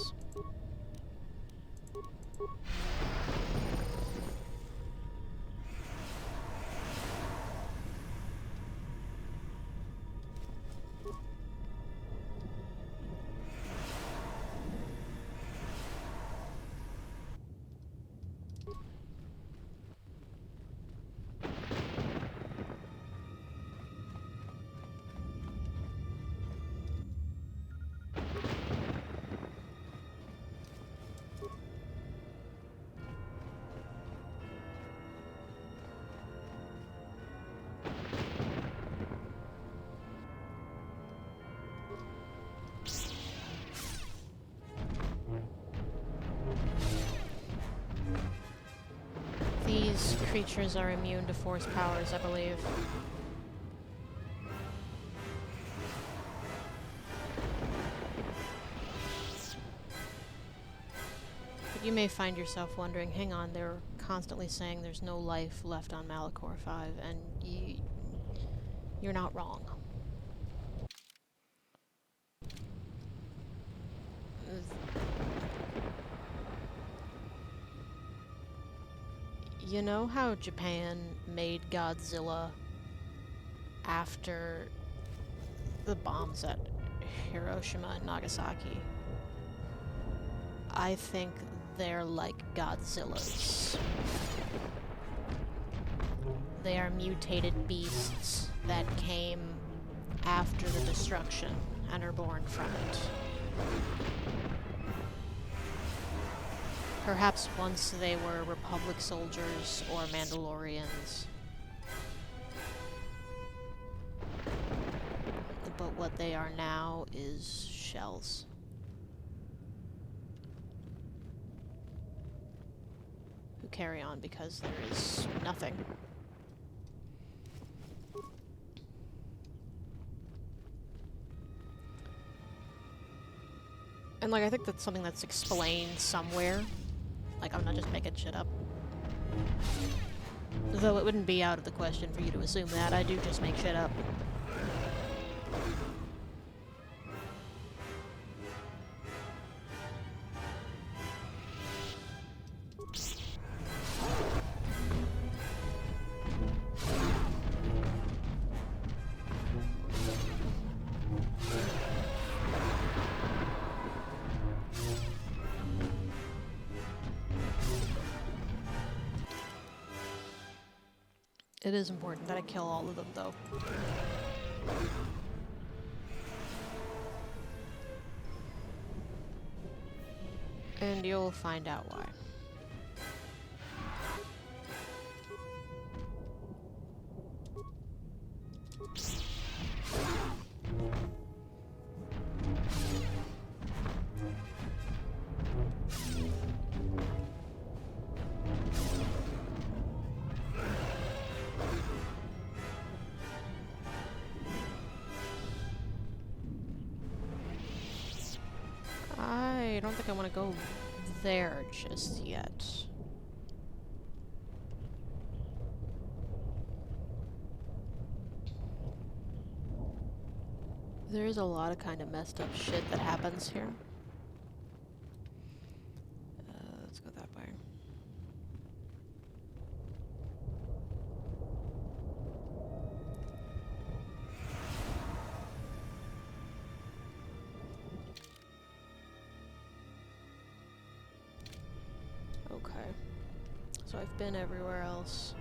These creatures are immune to force powers, I believe. But you may find yourself wondering, hang on, they're constantly saying there's no life left on Malachor 5, and you're not wrong. You know how Japan made Godzilla after the bombs at Hiroshima and Nagasaki? I think they're like Godzillas. They are mutated beasts that came after the destruction and are born from it. Perhaps once they were Republic soldiers or Mandalorians. But what they are now is shells. Who carry on because there is nothing. And like, I think that's something that's explained somewhere. Like, I'm not just making shit up. Though it wouldn't be out of the question for you to assume that. I do just make shit up. It is important that I kill all of them, though. And you'll find out why. I don't think I want to go there just yet. There's a lot of kind of messed up shit that happens here. Let's go that way. Okay. So I've been everywhere else.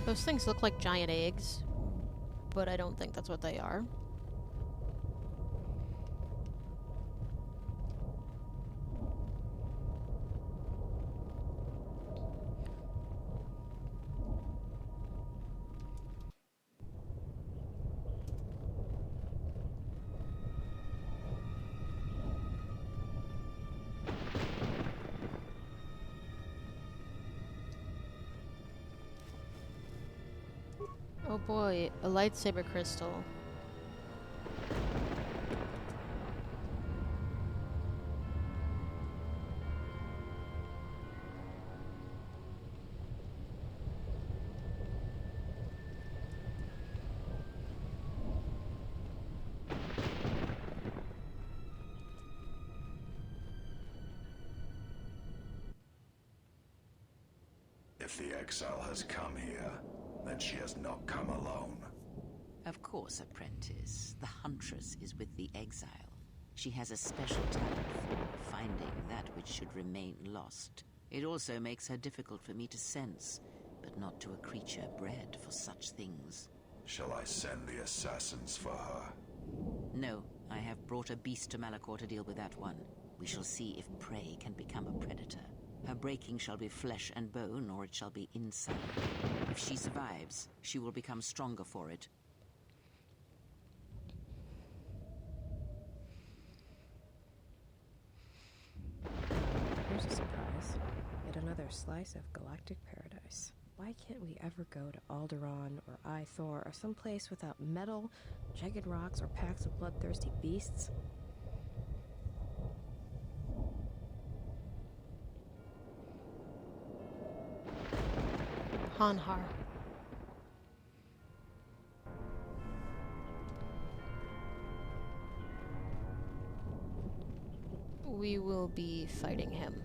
Those things look like giant eggs, but I don't think that's what they are. Oh boy, a lightsaber crystal. If the exile has come here, then she has not come alone. Of course, apprentice. The Huntress is with the exile. She has a special talent for finding that which should remain lost. It also makes her difficult for me to sense, but not to a creature bred for such things. Shall I send the assassins for her? No, I have brought a beast to Malachor to deal with that one. We shall see if prey can become a predator. Her breaking shall be flesh and bone, or it shall be inside. If she survives, she will become stronger for it. Here's a surprise. Yet another slice of galactic paradise. Why can't we ever go to Alderaan or Ithor or someplace without metal, jagged rocks, or packs of bloodthirsty beasts? Hanhar. We will be fighting him.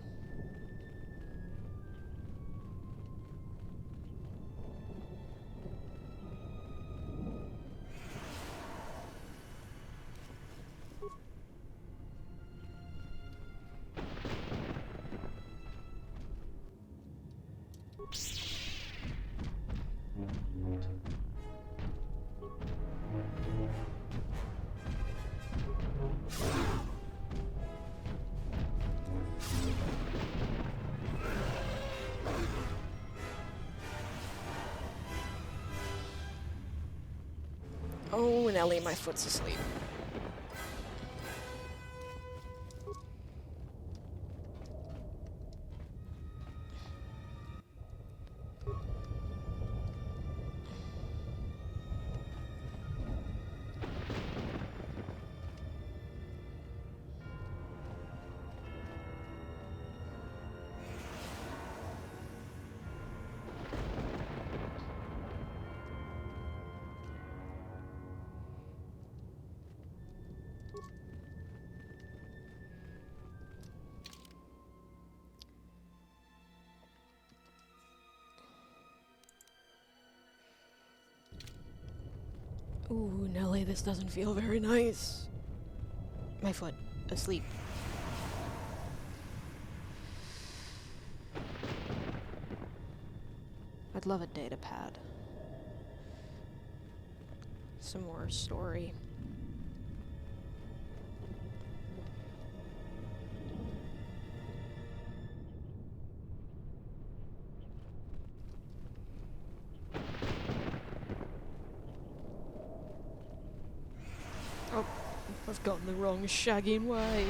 Oh, Nelly, my foot's asleep. Ooh, Nelly, this doesn't feel very nice. My foot. Asleep. I'd love a data pad. Some more story. Oh, I've gotten the wrong shagging way.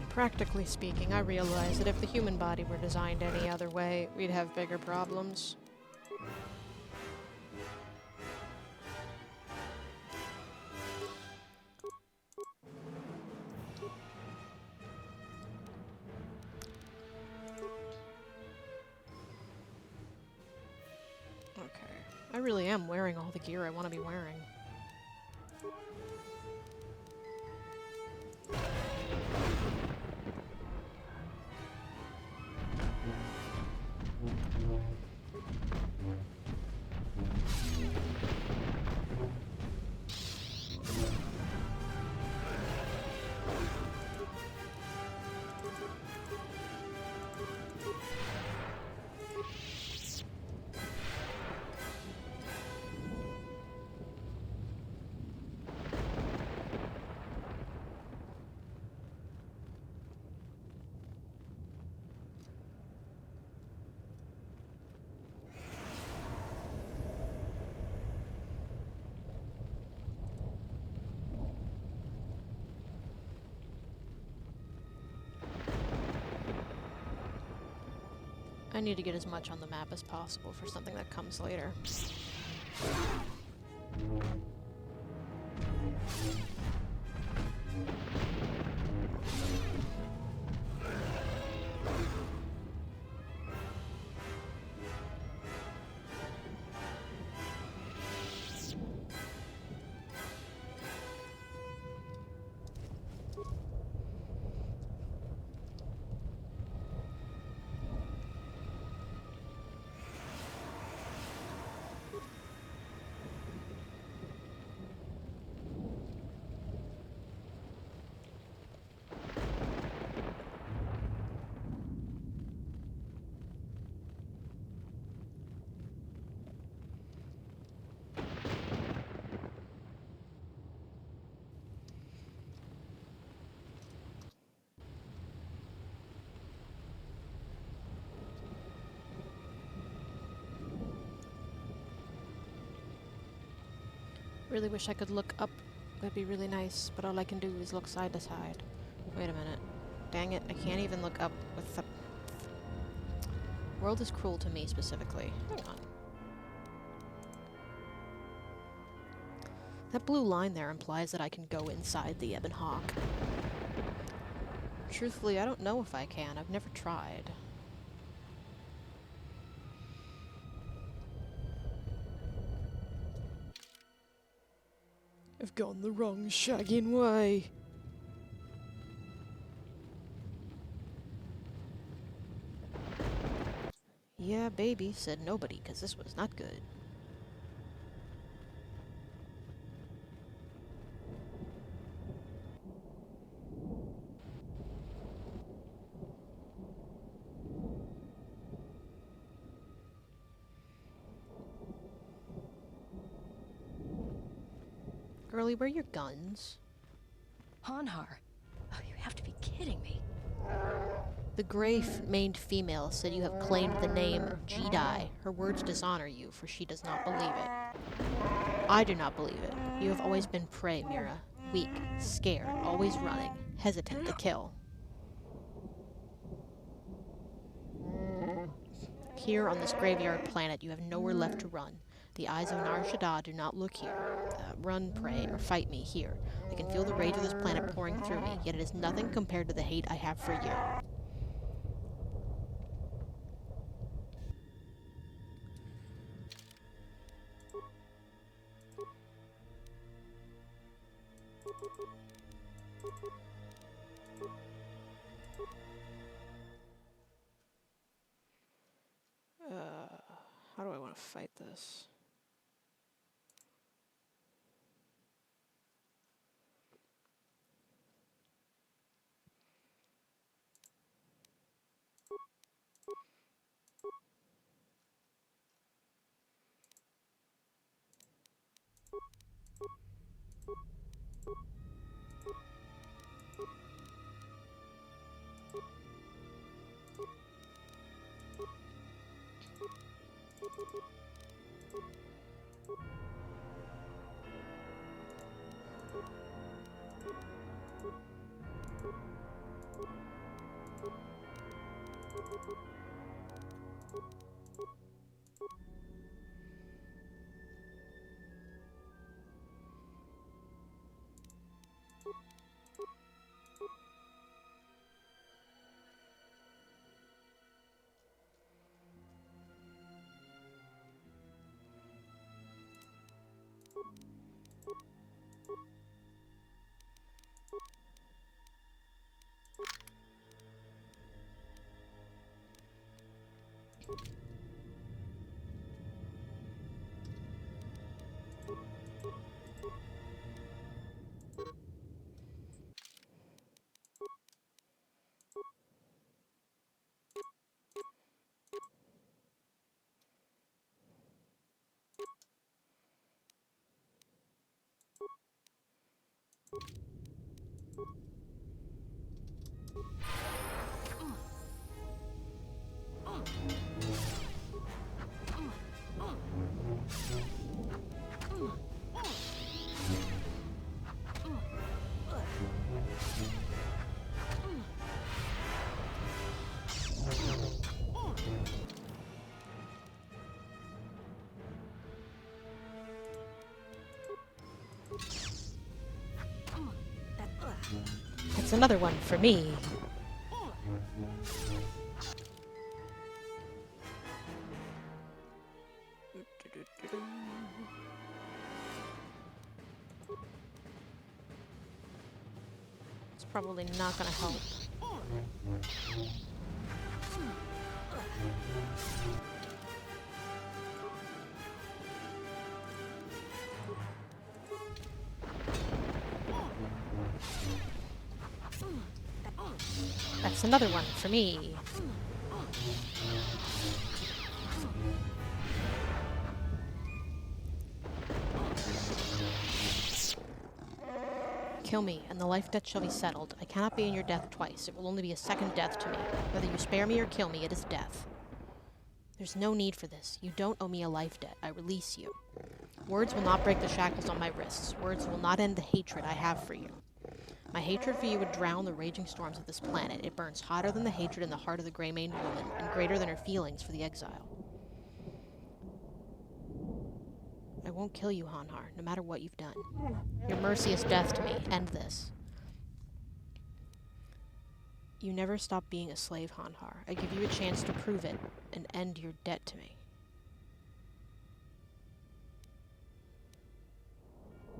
Practically speaking, I realize that if the human body were designed any other way, we'd have bigger problems. Okay. I really am wearing all the gear I want to be wearing. I need to get as much on the map as possible for something that comes later. Really wish I could look up. That'd be really nice, but all I can do is look side to side. Wait a minute. Dang it, I can't even look up with the... World is cruel to me, specifically. Hang on. That blue line there implies that I can go inside the Ebon Hawk. Truthfully, I don't know if I can. I've never tried. I've gone the wrong shagging way. Yeah, baby, said nobody, 'cause this was not good. Girlie, where are your guns? Hanhar. Oh, you have to be kidding me. The gray-maned female said you have claimed the name Jedi. Her words dishonor you, for she does not believe it. I do not believe it. You have always been prey, Mira. Weak, scared, always running, hesitant to kill. Here on this graveyard planet, you have nowhere left to run. The eyes of Nar Shaddaa do not look here. Run, pray, or fight me here. I can feel the rage of this planet pouring through me, yet it is nothing compared to the hate I have for you. How do I want to fight this? That's another one for me. It's probably not gonna help. That's another one for me. Kill me, and the life debt shall be settled. I cannot be in your death twice. It will only be a second death to me. Whether you spare me or kill me, it is death. There's no need for this. You don't owe me a life debt. I release you. Words will not break the shackles on my wrists. Words will not end the hatred I have for you. My hatred for you would drown the raging storms of this planet. It burns hotter than the hatred in the heart of the gray-maned woman, and greater than her feelings for the exile. I won't kill you, Hanhar, no matter what you've done. Your mercy is death to me. End this. You never stop being a slave, Hanhar. I give you a chance to prove it, and end your debt to me.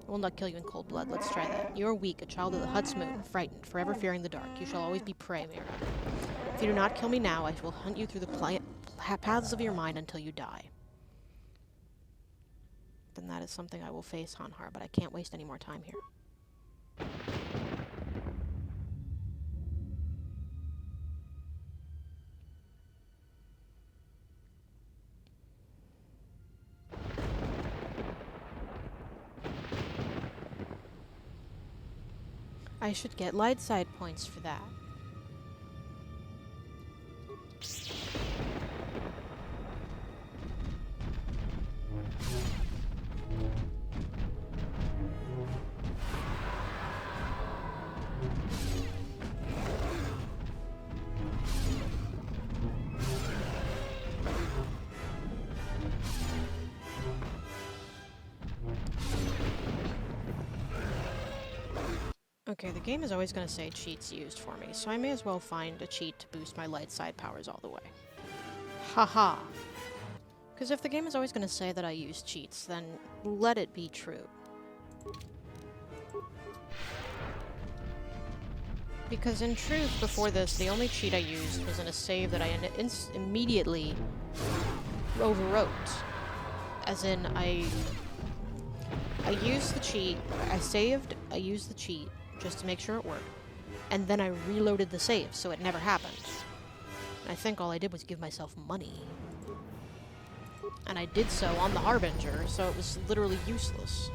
I will not kill you in cold blood. Let's try that. You are weak, a child of the Hut's moon, frightened, forever fearing the dark. You shall always be prey, Mira. If you do not kill me now, I will hunt you through the paths of your mind until you die. Then that is something I will face, Hanhar, but I can't waste any more time here. I should get light side points for that. Okay, the game is always going to say cheats used for me, so I may as well find a cheat to boost my light side powers all the way. Haha. Because if the game is always going to say that I use cheats, then let it be true. Because in truth, before this, the only cheat I used was in a save that I immediately overwrote. As in, I used the cheat, I saved, I used the cheat, just to make sure it worked, and then I reloaded the save, so it never happened. And I think all I did was give myself money. And I did so on the Harbinger, so it was literally useless.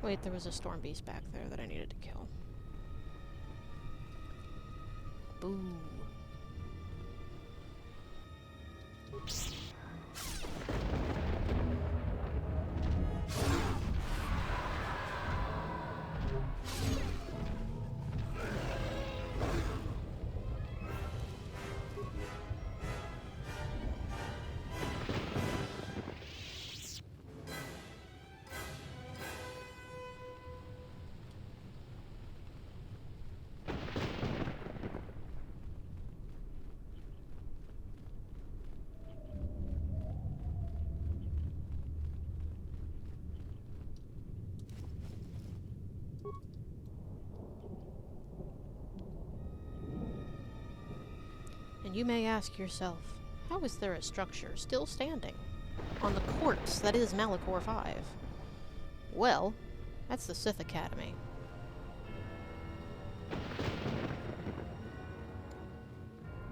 Wait, there was a storm beast back there that I needed to kill. Boo. And you may ask yourself, how is there a structure still standing on the corpse that is Malachor 5? Well, that's the Sith Academy.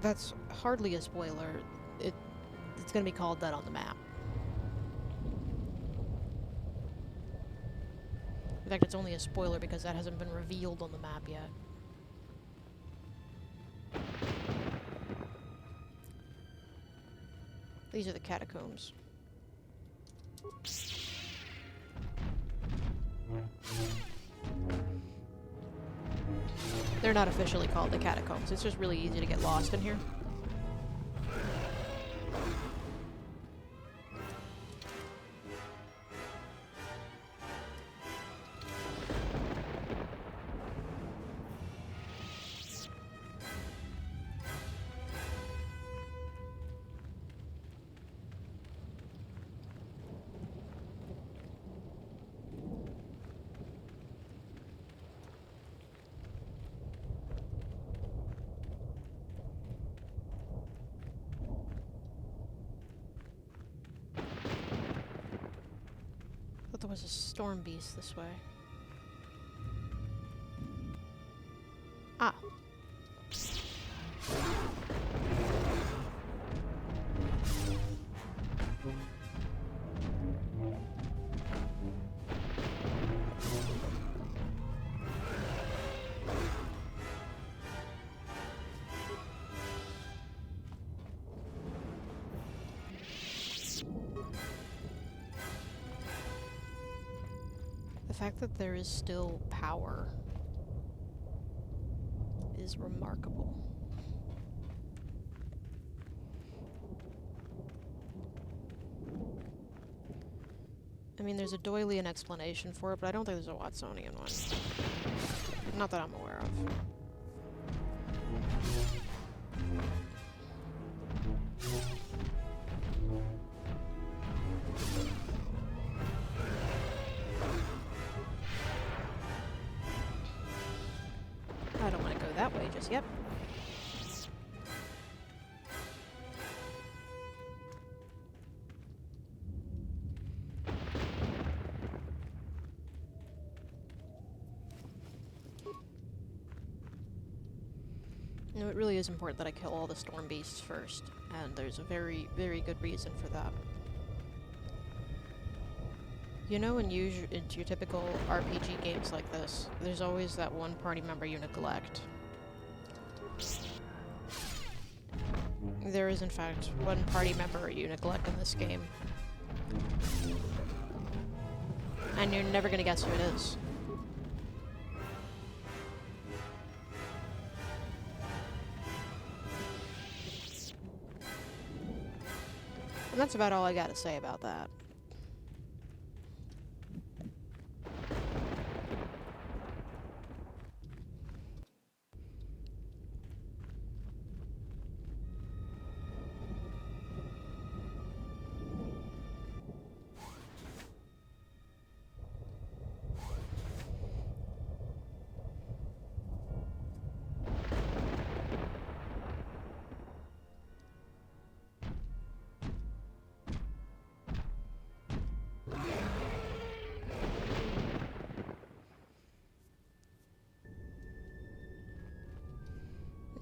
That's hardly a spoiler. It's going to be called that on the map. In fact, it's only a spoiler because that hasn't been revealed on the map yet. These are the catacombs. They're not officially called the catacombs. It's just really easy to get lost in here. There was a storm beast this way. Ah. The fact that there is still power is remarkable. I mean, there's a Doylean explanation for it, but I don't think there's a Watsonian one. Not that I'm aware of. I don't want to go that way just yet. No, it really is important that I kill all the storm beasts first, and there's a very, very good reason for that. You know, in your typical RPG games like this, there's always that one party member you neglect. There is, in fact, one party member you neglect in this game. And you're never gonna guess who it is. And that's about all I gotta say about that.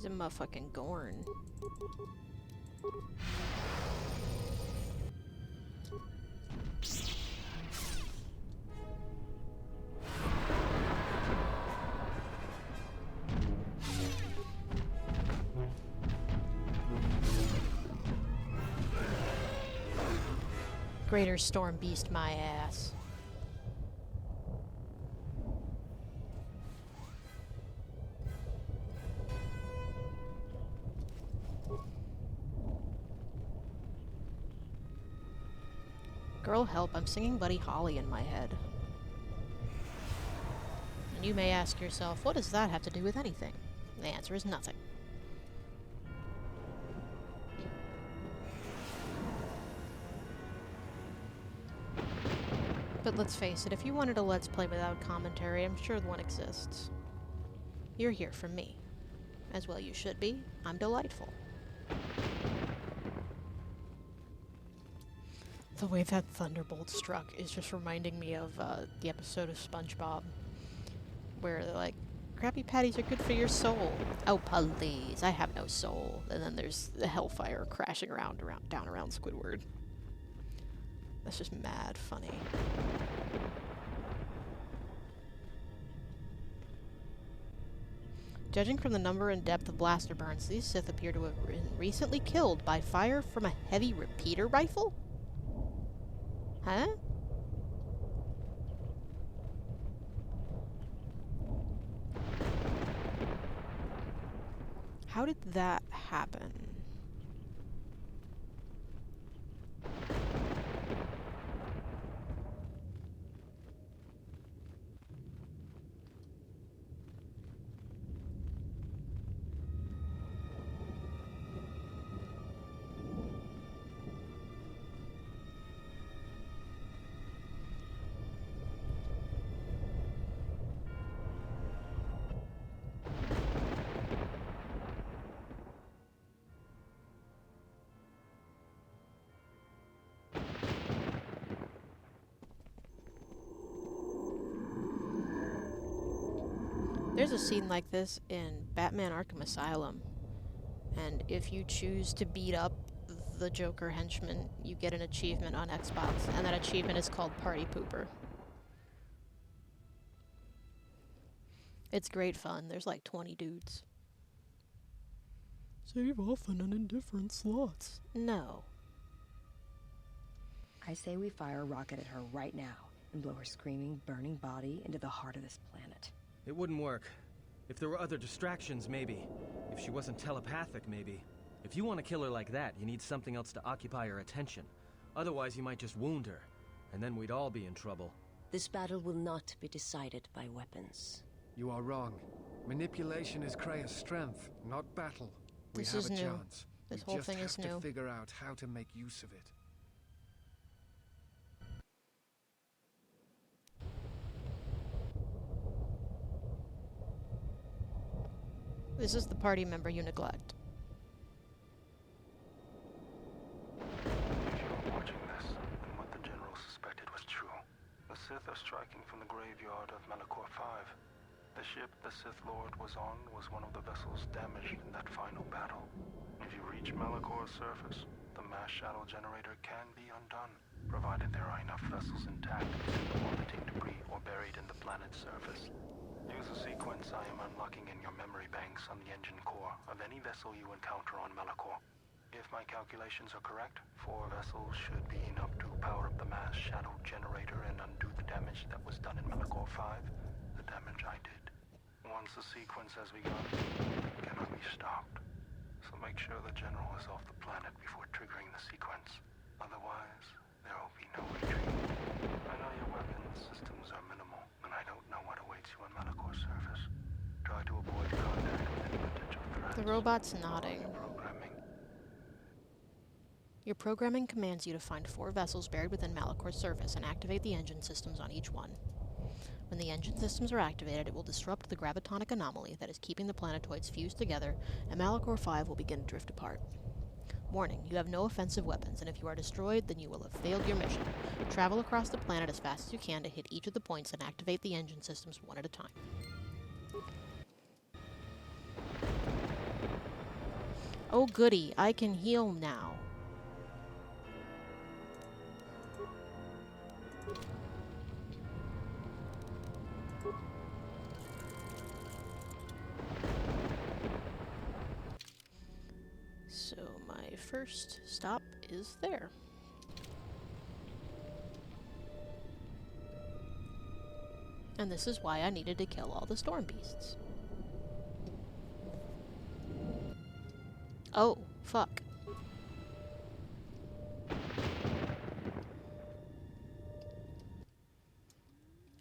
He's a motherfucking Gorn. Greater Storm Beast my ass. Girl, help, I'm singing Buddy Holly in my head. And you may ask yourself, what does that have to do with anything? The answer is nothing. But let's face it, if you wanted a Let's Play without commentary, I'm sure one exists. You're here for me. As well you should be. I'm delightful. The way that thunderbolt struck is just reminding me of the episode of SpongeBob, where they're like, Krabby Patties are good for your soul. Oh, please, I have no soul. And then there's the hellfire crashing down around Squidward. That's just mad funny. Judging from the number and depth of blaster burns, these Sith appear to have been recently killed by fire from a heavy repeater rifle? Huh? How did that happen? There's a scene like this in Batman Arkham Asylum, and if you choose to beat up the Joker henchman, you get an achievement on Xbox, and that achievement is called Party Pooper. It's great fun. There's like 20 dudes. Save often and in different slots. No. I say we fire a rocket at her right now and blow her screaming, burning body into the heart of this planet. It wouldn't work. If there were other distractions, maybe. If she wasn't telepathic, maybe. If you want to kill her like that, you need something else to occupy her attention. Otherwise, you might just wound her, and then we'd all be in trouble. This battle will not be decided by weapons. You are wrong. Manipulation is Krea's strength, not battle. We This have is a new. chance. This We whole just thing have is to new. figure out how to make use of it. This is the party member you neglect. If you are watching this, then what the General suspected was true. The Sith are striking from the graveyard of Malachor 5. The ship the Sith Lord was on was one of the vessels damaged in that final battle. If you reach Malakor's surface, the mass shadow generator can be undone, provided there are enough vessels intact within the orbiting debris or buried in the planet's surface. Use the sequence I am unlocking in your memory banks on the engine core of any vessel you encounter on Malakor. If my calculations are correct, 4 vessels should be enough to power up the mass shadow generator and undo the damage that was done in Malakor 5, the damage I did. Once the sequence has begun, it cannot be stopped. So make sure the General is off the planet before triggering the sequence. Otherwise, there will be no retreat. I know your weapons systems are minimal, and I don't know what awaits you on Malakor's surface. Try to avoid contact with any potential threats. The robot's nodding. Follow your programming. Your programming commands you to find 4 vessels buried within Malakor's surface and activate the engine systems on each one. When the engine systems are activated, it will disrupt the gravitonic anomaly that is keeping the planetoids fused together, and Malakor 5 will begin to drift apart. Warning, you have no offensive weapons, and if you are destroyed, then you will have failed your mission. Travel across the planet as fast as you can to hit each of the points and activate the engine systems one at a time. Oh goody, I can heal now. So my first stop is there. And this is why I needed to kill all the storm beasts. Oh, fuck.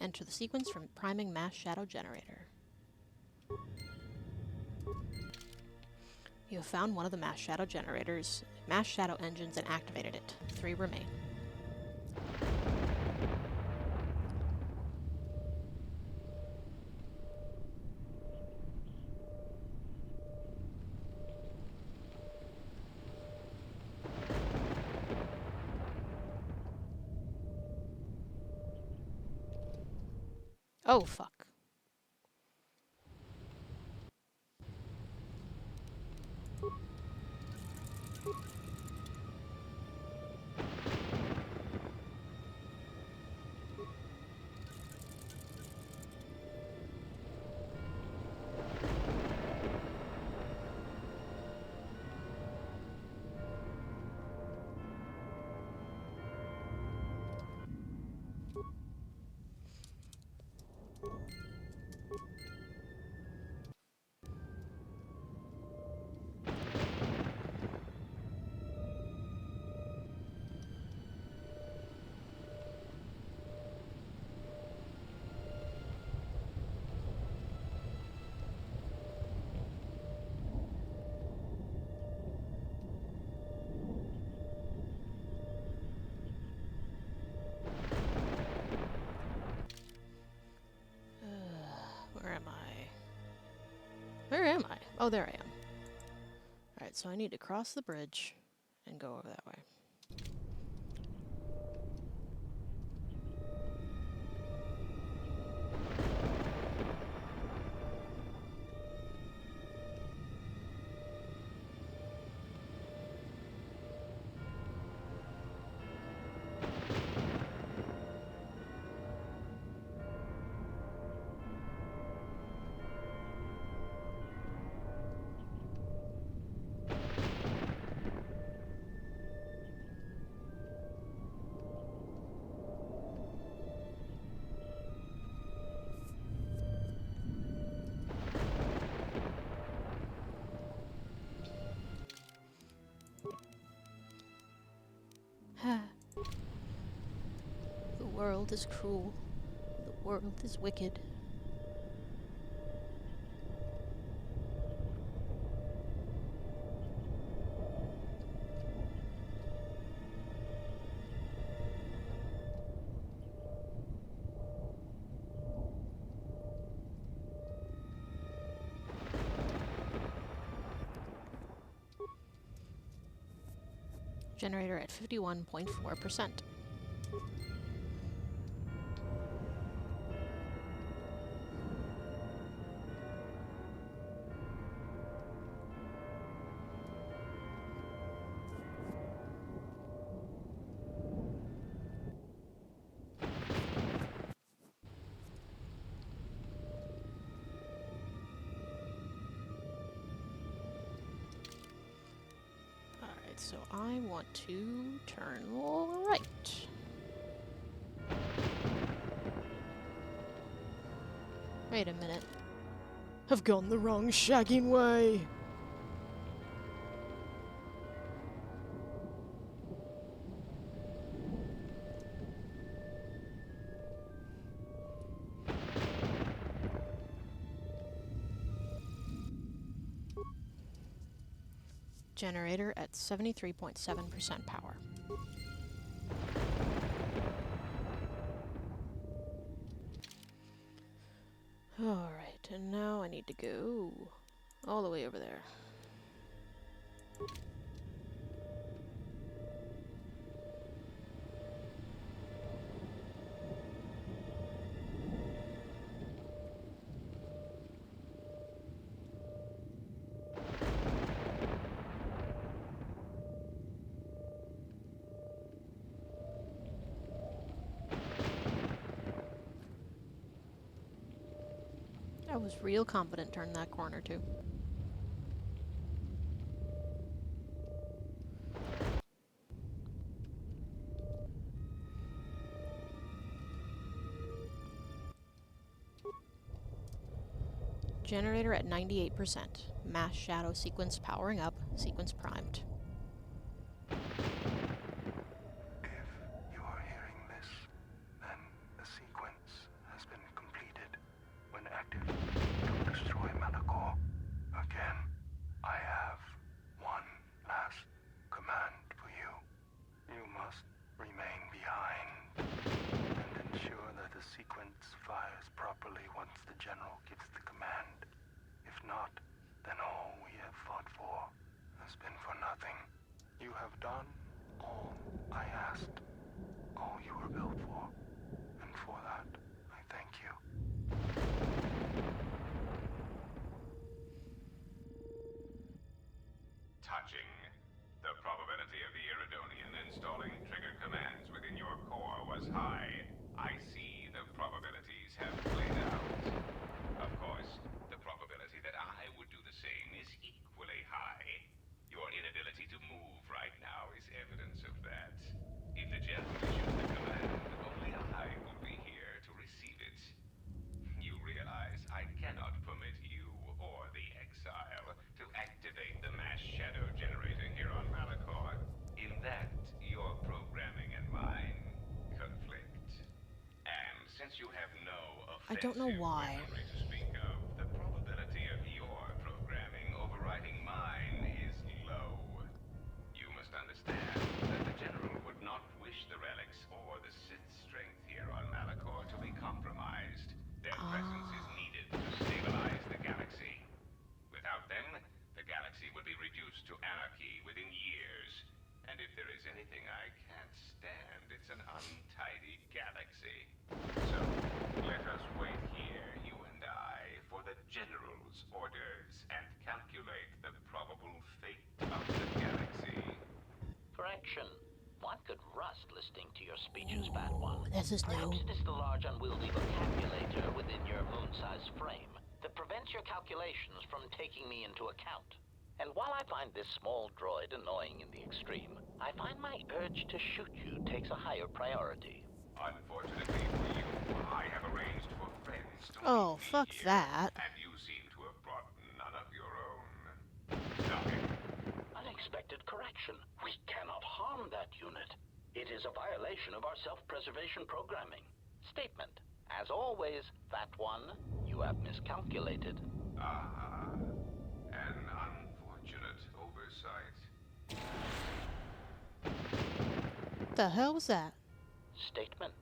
Enter the sequence from priming mass shadow generator. You have found one of the mass shadow generators, mass shadow engines, and activated it. 3 remain. Oh, fuck. Where am I? Where am I? Oh, there I am. Alright, so I need to cross the bridge and go over that way. The world is cruel. The world is wicked. Generator at 51.4%. so I want to turn right. Wait a minute. I've gone the wrong shagging way. Generator at 73.7% power. Alright, and now I need to go all the way over there. I was real confident turning that corner too. Generator at 98%. Mass shadow sequence powering up. Sequence primed. If you are hearing this, then the sequence has been completed. When active, it will destroy Malachor. Again, I have one last command for you. You must remain behind and ensure that the sequence fires properly once the general gives the command. If not, then all we have fought for has been for nothing. You have done all I asked, all you were built for, and for that, I thank you. Touching. The probability of the Iridonian installing trigger commands within your core was high. I see the probabilities have played out. Of course, the probability that I would do the same is equally high. Your inability to move right now is evidence of that. If the general issues the command, only I will be here to receive it. You realize I cannot permit you or the exile to activate the mass shadow generator here on Malachor. In that, your programming and mine conflict. And since you have no I don't know offensive why. weaponry to speak of, the probability of your programming overriding mine is low. You must understand that the General would not wish the relics or the Sith strength here on Malachor to be compromised. Their presence is needed to stabilize the galaxy. Without them, the galaxy would be reduced to anarchy within years. And if there is anything I can't stand, it's an untidy galaxy. So, let us wait here, you and I, for the General's orders and calculate the probable fate of the galaxy. Correction. One could rust listening to your speeches, Padawan. This is new. Perhaps it is the large unwieldy vocabulator within your moon-sized frame that prevents your calculations from taking me into account. And while I find this small droid annoying in the extreme, I find my urge to shoot you takes a higher priority. Unfortunately for you, I have arranged for friends to Oh, meet me fuck here, that. and you seem to have brought none of your own. Nothing. Unexpected correction. We cannot harm that unit. It is a violation of our self-preservation programming. Statement. As always, Fat One, you have miscalculated. An unfortunate oversight. The hell was that? Statement.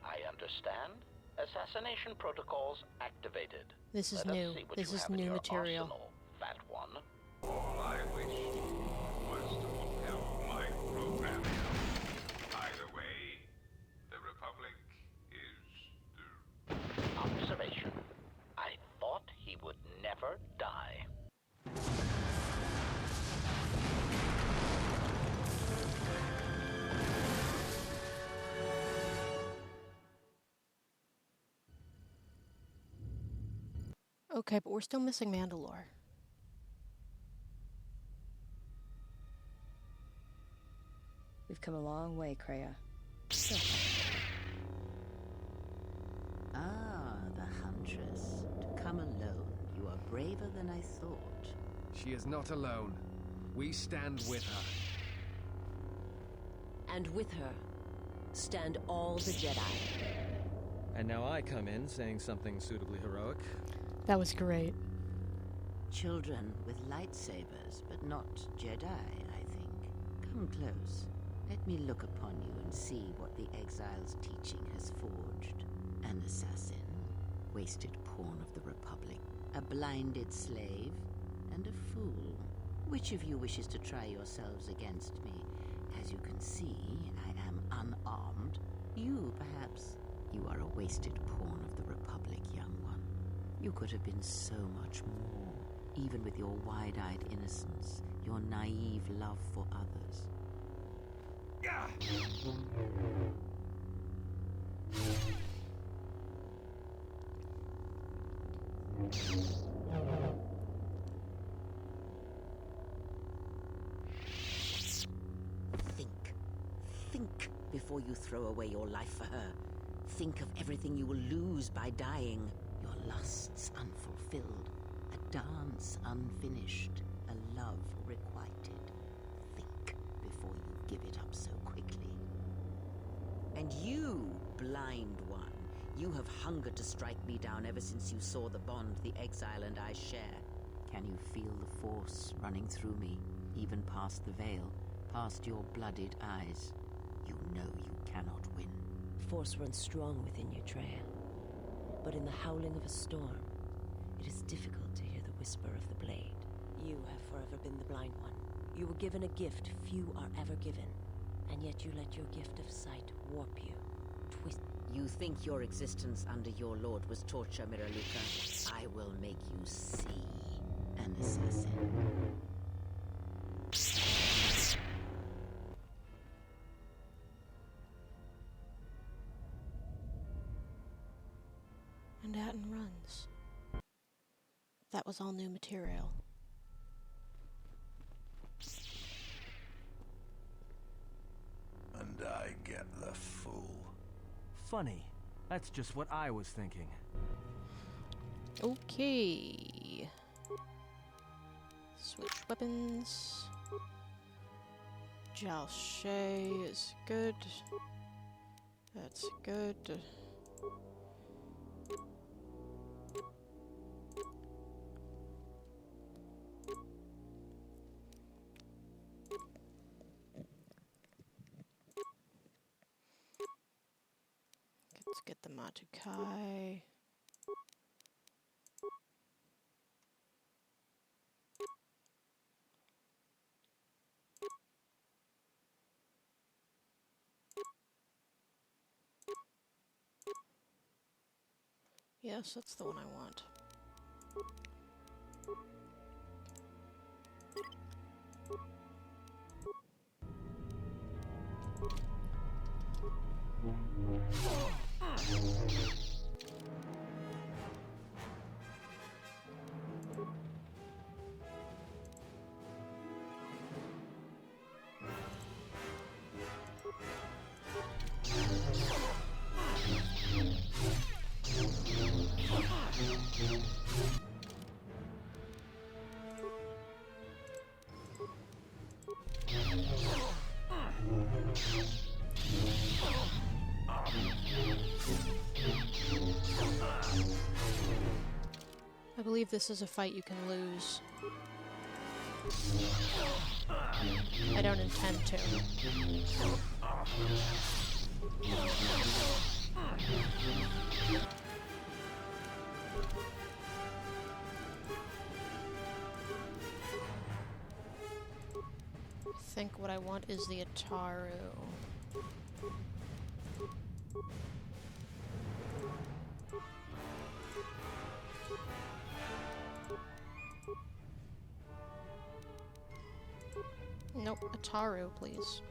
I understand. Assassination protocols activated. This is Let us new. see what This you is have in new your material. arsenal, Fat One. All I wished was to fulfill my programming. Either way, the Republic is Observation. I thought he would never die. Okay, but we're still missing Mandalore. We've come a long way, Kreia. Ah, the Huntress. To come alone, you are braver than I thought. She is not alone. We stand with her. And with her, stand all the Jedi. And now I come in saying something suitably heroic. That was great. Children with lightsabers, but not Jedi, I think. Come close. Let me look upon you and see what the Exile's teaching has forged. An assassin, wasted pawn of the Republic, a blinded slave, and a fool. Which of you wishes to try yourselves against me? As you can see, I am unarmed. You, perhaps. You are a wasted pawn of the Republic, young one. You could have been so much more, even with your wide-eyed innocence, your naive love for others. Think before you throw away your life for her. Think of everything you will lose by dying. Your lusts unfulfilled, a dance unfinished, a love requited. Think before you give it up so quickly. And you, blind one, you have hungered to strike me down ever since you saw the bond the Exile and I share. Can you feel the force running through me, even past the veil, past your blooded eyes? You know you cannot win. Force runs strong within you, Treya. But in the howling of a storm, it is difficult to hear the whisper of the blade. You have forever been the blind one. You were given a gift few are ever given, and yet you let your gift of sight warp you, twist. You think your existence under your lord was torture, Miraluka? I will make you see an assassin. And Atten runs. That was all new material. And I get the fool. Funny. That's just what I was thinking. Okay. Switch weapons. Jal Shay is good. That's good. Let's get the Matukai. Yes, that's the one I want. I believe this is a fight you can lose. I don't intend to. I think what I want is the Ataru. Nope, Ataru, please.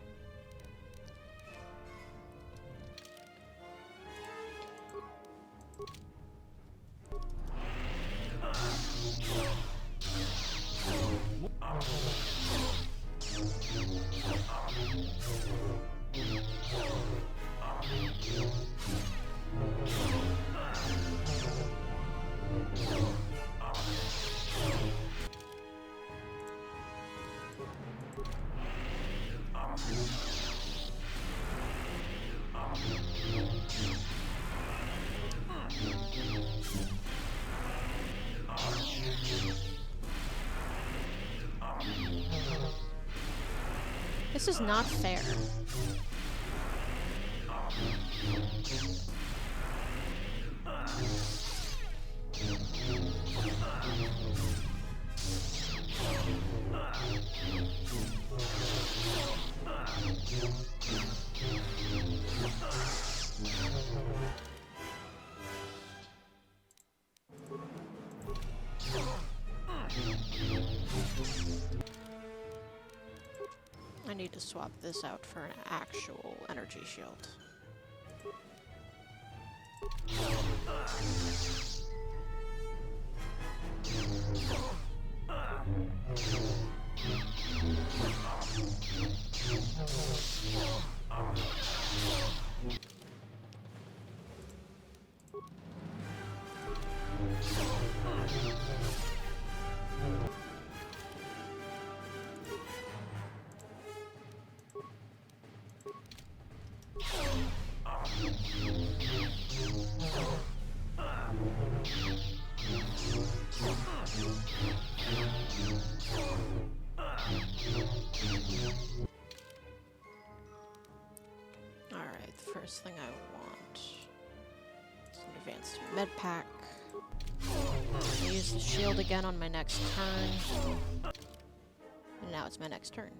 This is not fair. I need to swap this out for an actual energy shield. Alright, the first thing I want is an advanced med pack. I'll use the shield again on my next turn. And now it's my next turn.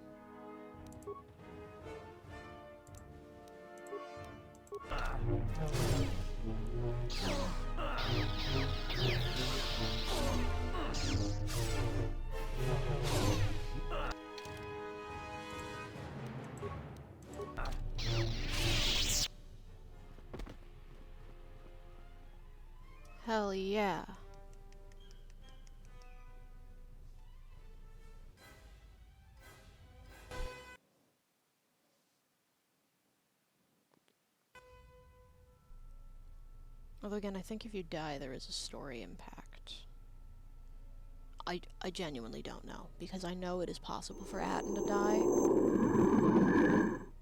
Hell yeah. Although again, I think if you die, there is a story impact. I genuinely don't know, because I know it is possible for Atten to die,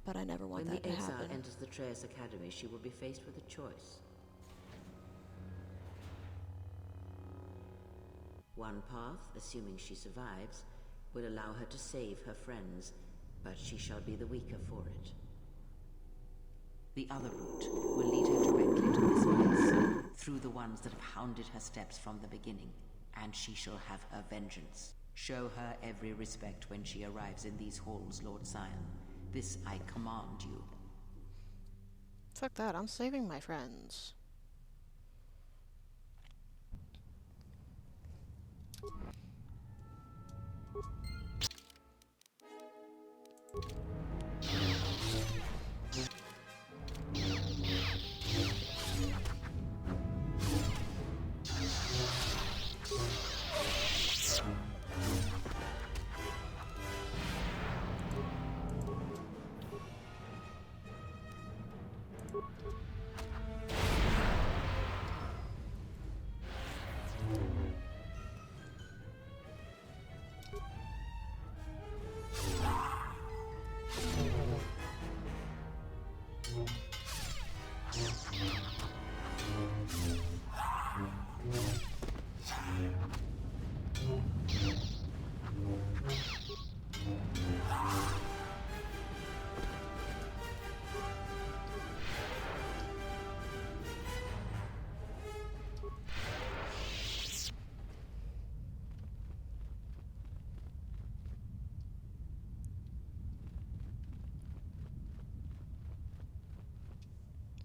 but I never want that to happen. When the exile enters the Traeus Academy, she will be faced with a choice. One path, assuming she survives, will allow her to save her friends, but she shall be the weaker for it. The other route will lead her directly to this place, through the ones that have hounded her steps from the beginning, and she shall have her vengeance. Show her every respect when she arrives in these halls, Lord Scion. This I command you. Fuck that, I'm saving my friends.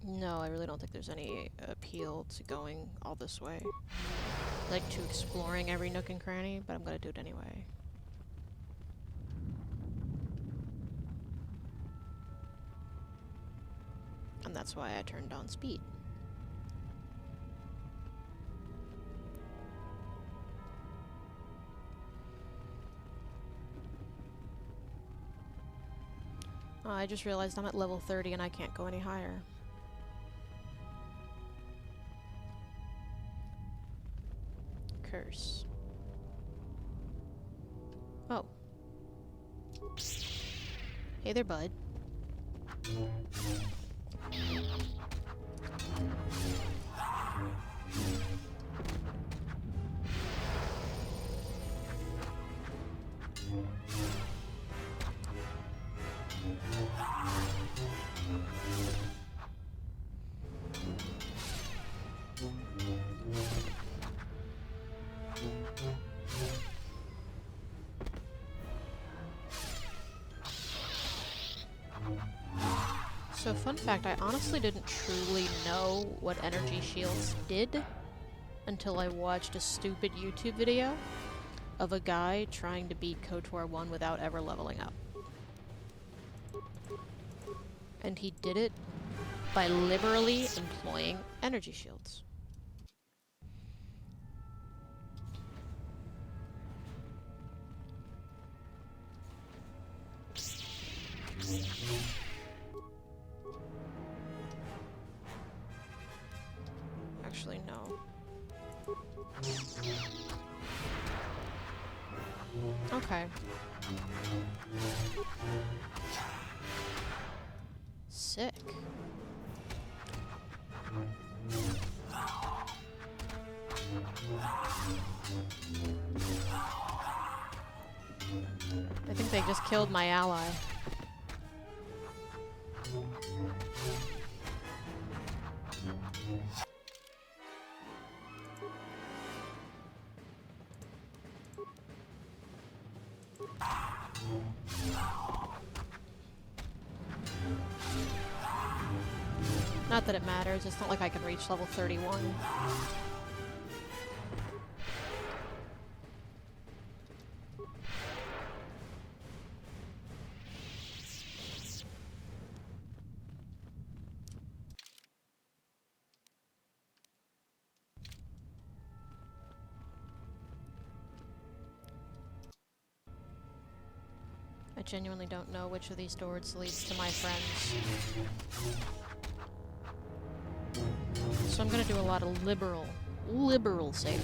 No, I really don't think there's any appeal to going all this way. Like, to exploring every nook and cranny, but I'm gonna do it anyway. And that's why I turned on speed. Oh, I just realized I'm at level 30 and I can't go any higher. Curse. Oh. Hey there, bud. So fun fact, I honestly didn't truly know what energy shields did until I watched a stupid YouTube video of a guy trying to beat KOTOR 1 without ever leveling up. And he did it by liberally employing energy shields. Actually, no. Okay. Sick. I think they just killed my ally. Not that it matters, it's not like I can reach level 31. I genuinely don't know which of these doors leads to my friends. So I'm gonna do a lot of liberal saving.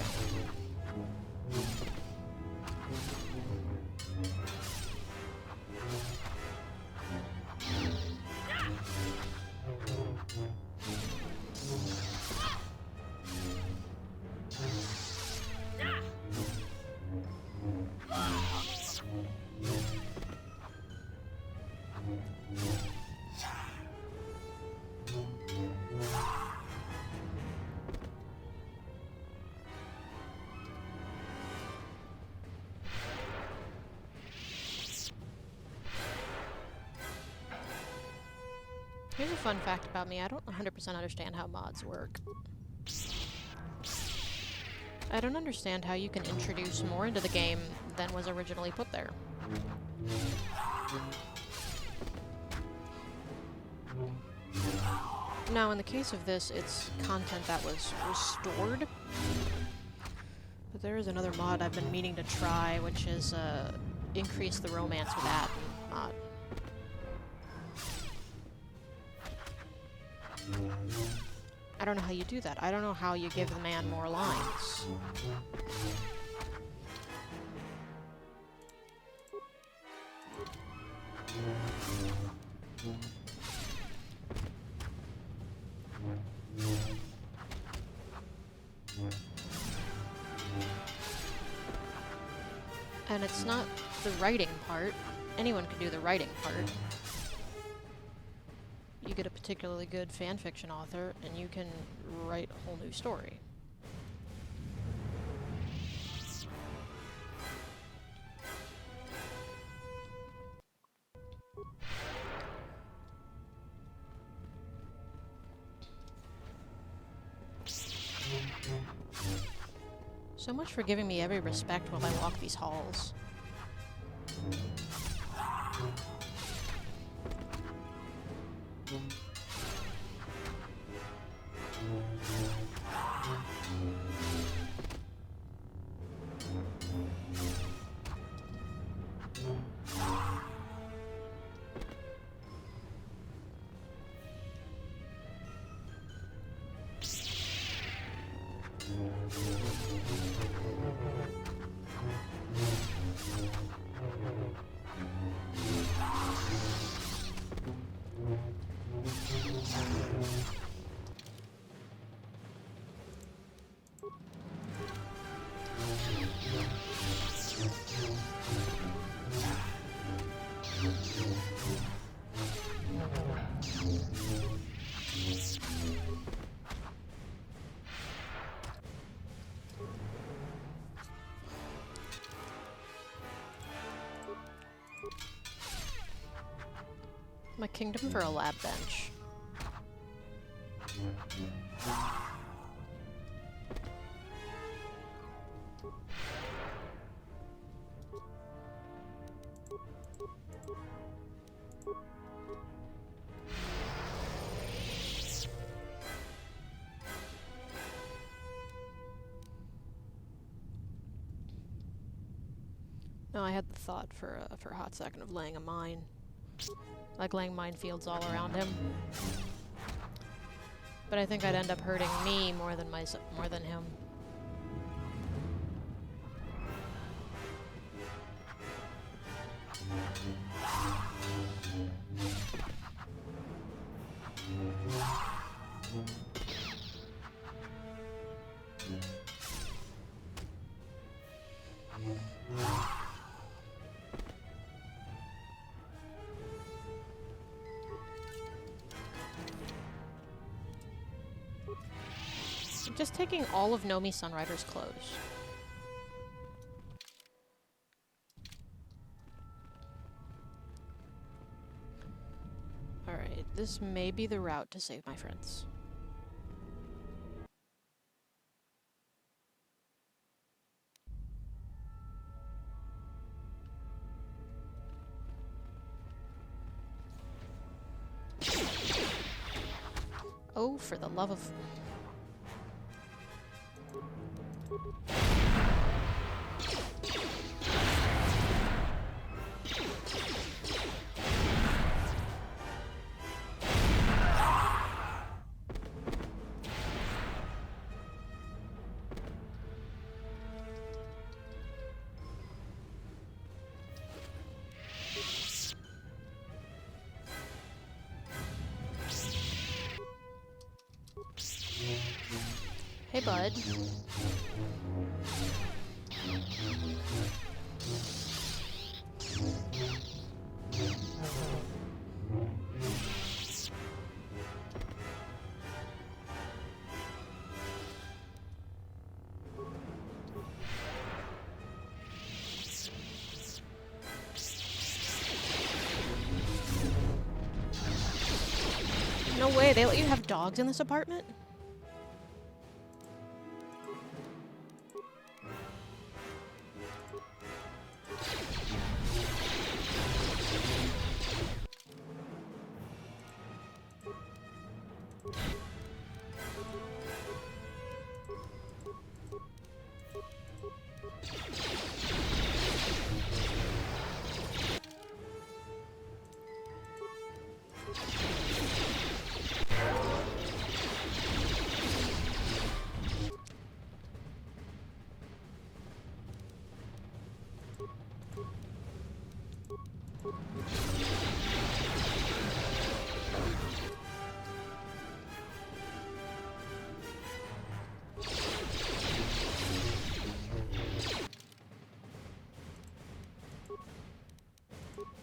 Here's a fun fact about me. I don't 100% understand how mods work. I don't understand how you can introduce more into the game than was originally put there. Now, in the case of this, it's content that was restored. But there is another mod I've been meaning to try, which is increase the romance with Adam mod. I don't know how you do that. I don't know how you give the man more lines. And it's not the writing part. Anyone can do the writing part. You get a particularly good fanfiction author, and you can write a whole new story. So much for giving me every respect while I walk these halls. My kingdom for a lab bench. No, I had the thought for a hot second of laying a mine. Like laying minefields all around him. But I think I'd end up hurting me more than him. I'm just taking all of Nomi Sunrider's clothes. Alright, this may be the route to save my friends. Oh, for the love of... Hey, bud. No way, they let you have dogs in this apartment?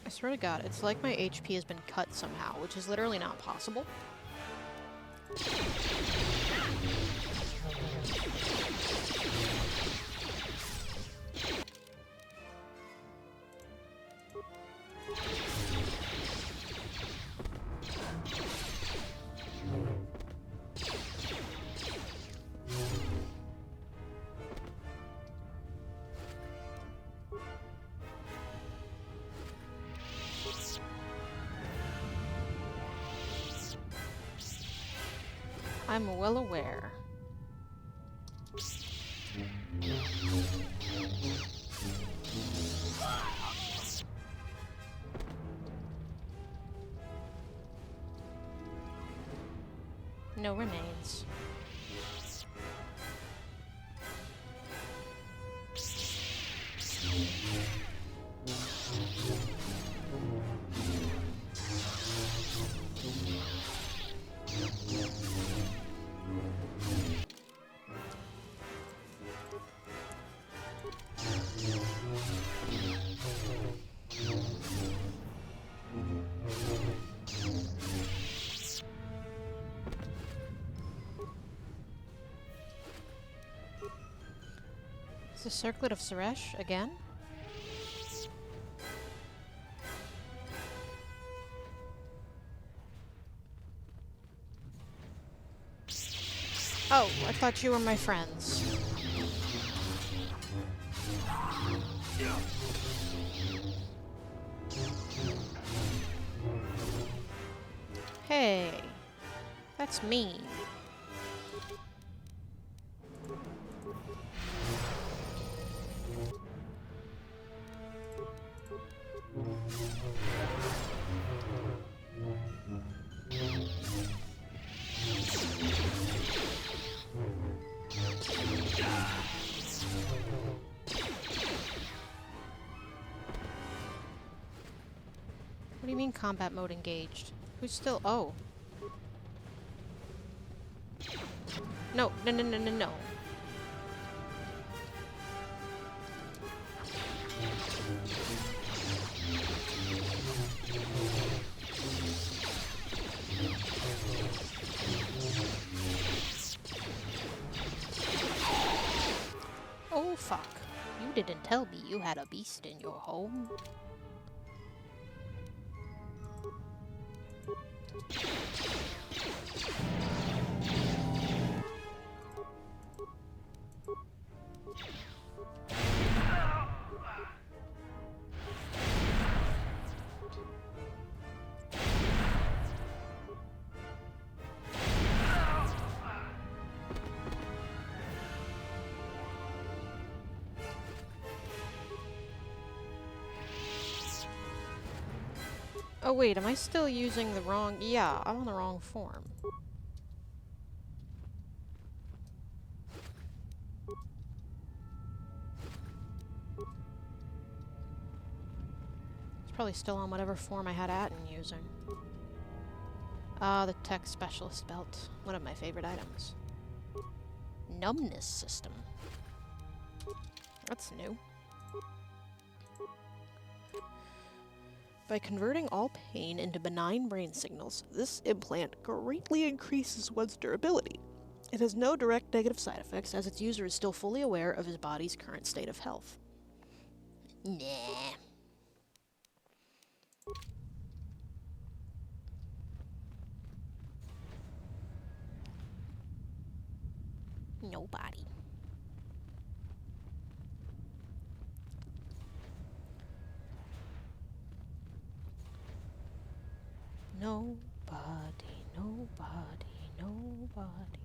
I swear to God, it's like my HP has been cut somehow, which is literally not possible. I'm well aware. No remains. The Circlet of Suresh again? Oh, I thought you were my friends. Hey, that's mean. you mean combat mode engaged? Who's still... Oh. No, no, no, no, no, no. Oh, fuck. You didn't tell me you had a beast in your home. Oh wait, am I still using the wrong... Yeah, I'm on the wrong form. It's probably still on whatever form I had Atten using. Ah, the tech specialist belt. One of my favorite items. Numbness system. That's new. By converting all pain into benign brain signals, this implant greatly increases one's durability. It has no direct negative side effects, as its user is still fully aware of his body's current state of health. Nah. Nobody. Nobody, nobody, nobody.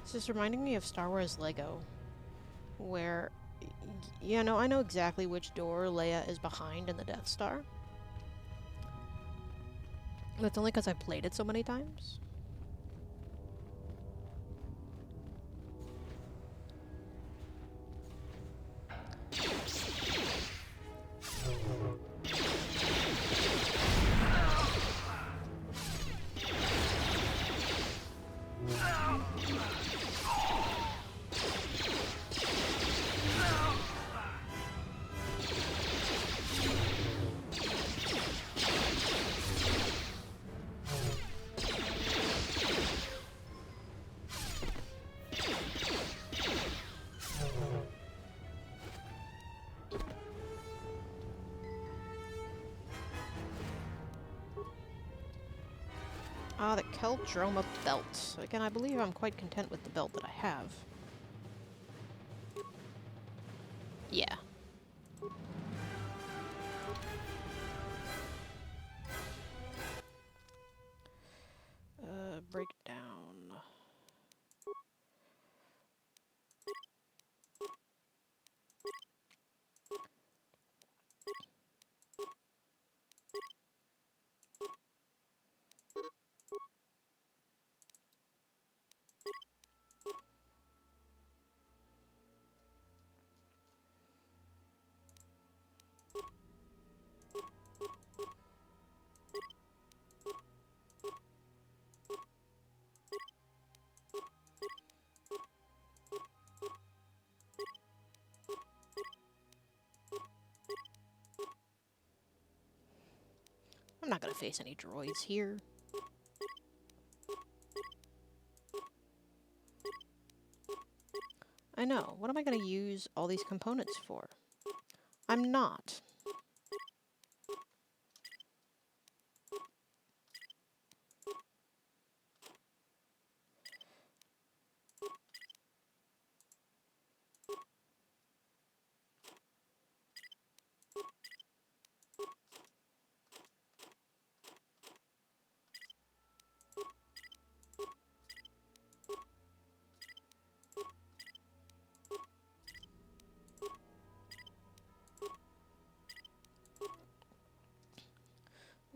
This is reminding me of Star Wars Lego, where, you know, I know exactly which door Leia is behind in the Death Star. That's only because I've played it so many times. Ah, the Keldroma belt. Again, I believe I'm quite content with the belt that I have. Yeah. Breakdown. I'm not gonna face any droids here. I know. What am I gonna use all these components for? I'm not.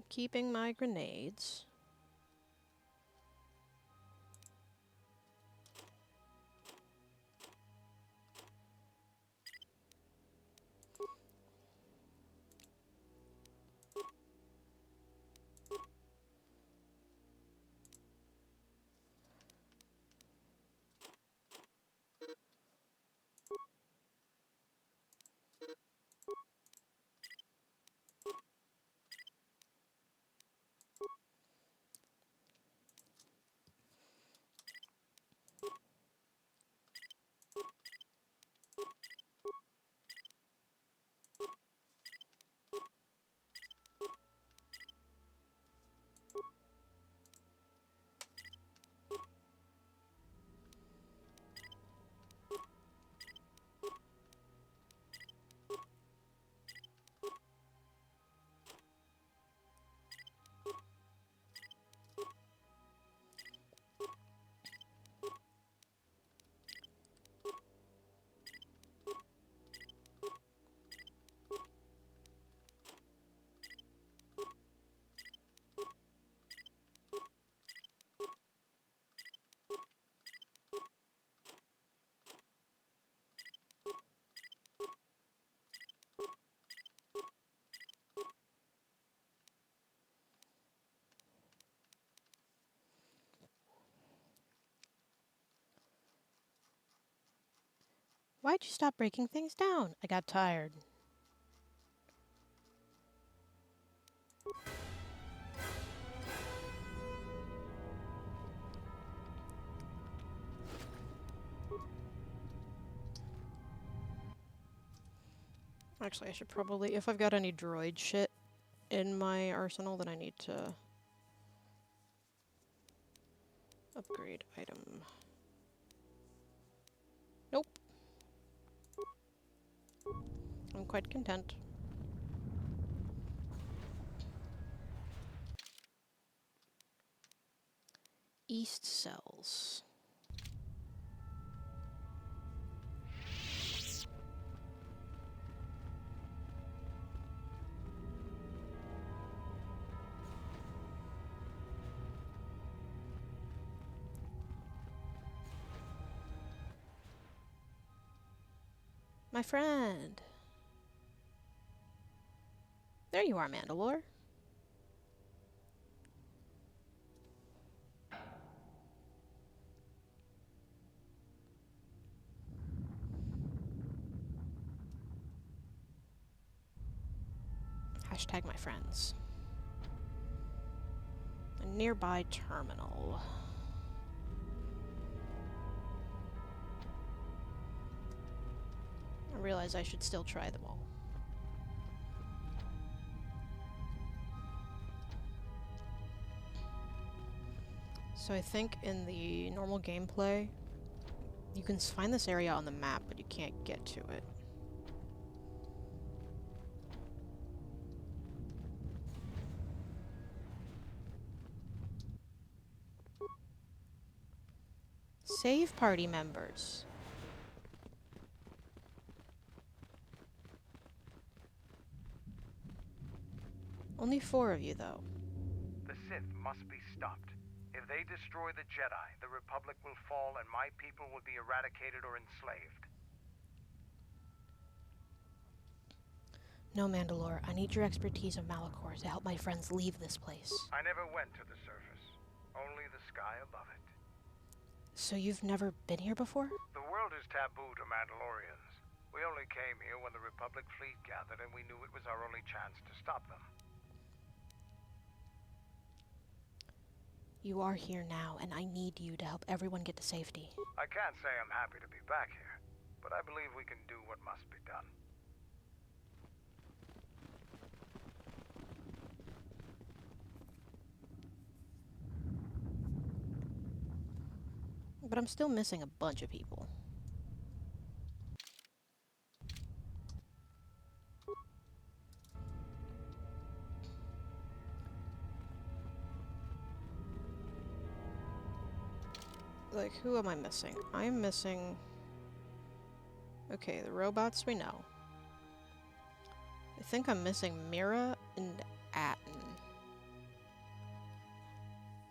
Keeping my grenades. Why'd you stop breaking things down? I got tired. Actually, I should probably, if I've got any droid shit in my arsenal, then I need to upgrade item. Nope. I'm quite content. East cells. My friend. There you are, Mandalore. Hashtag my friends. A nearby terminal. I realize I should still try them all. So I think in the normal gameplay, you can find this area on the map, but you can't get to it. Save party members. Only 4 of you, though. The Sith must be stopped. If they destroy the Jedi, the Republic will fall and my people will be eradicated or enslaved. No, Mandalore, I need your expertise of Malachor to help my friends leave this place. I never went to the surface. Only the sky above it. So you've never been here before? The world is taboo to Mandalorians. We only came here when the Republic fleet gathered and we knew it was our only chance to stop them. You are here now, and I need you to help everyone get to safety. I can't say I'm happy to be back here, but I believe we can do what must be done. But I'm still missing a bunch of people. Like, who am I missing? I'm missing... Okay, the robots we know. I think I'm missing Mira and Atten.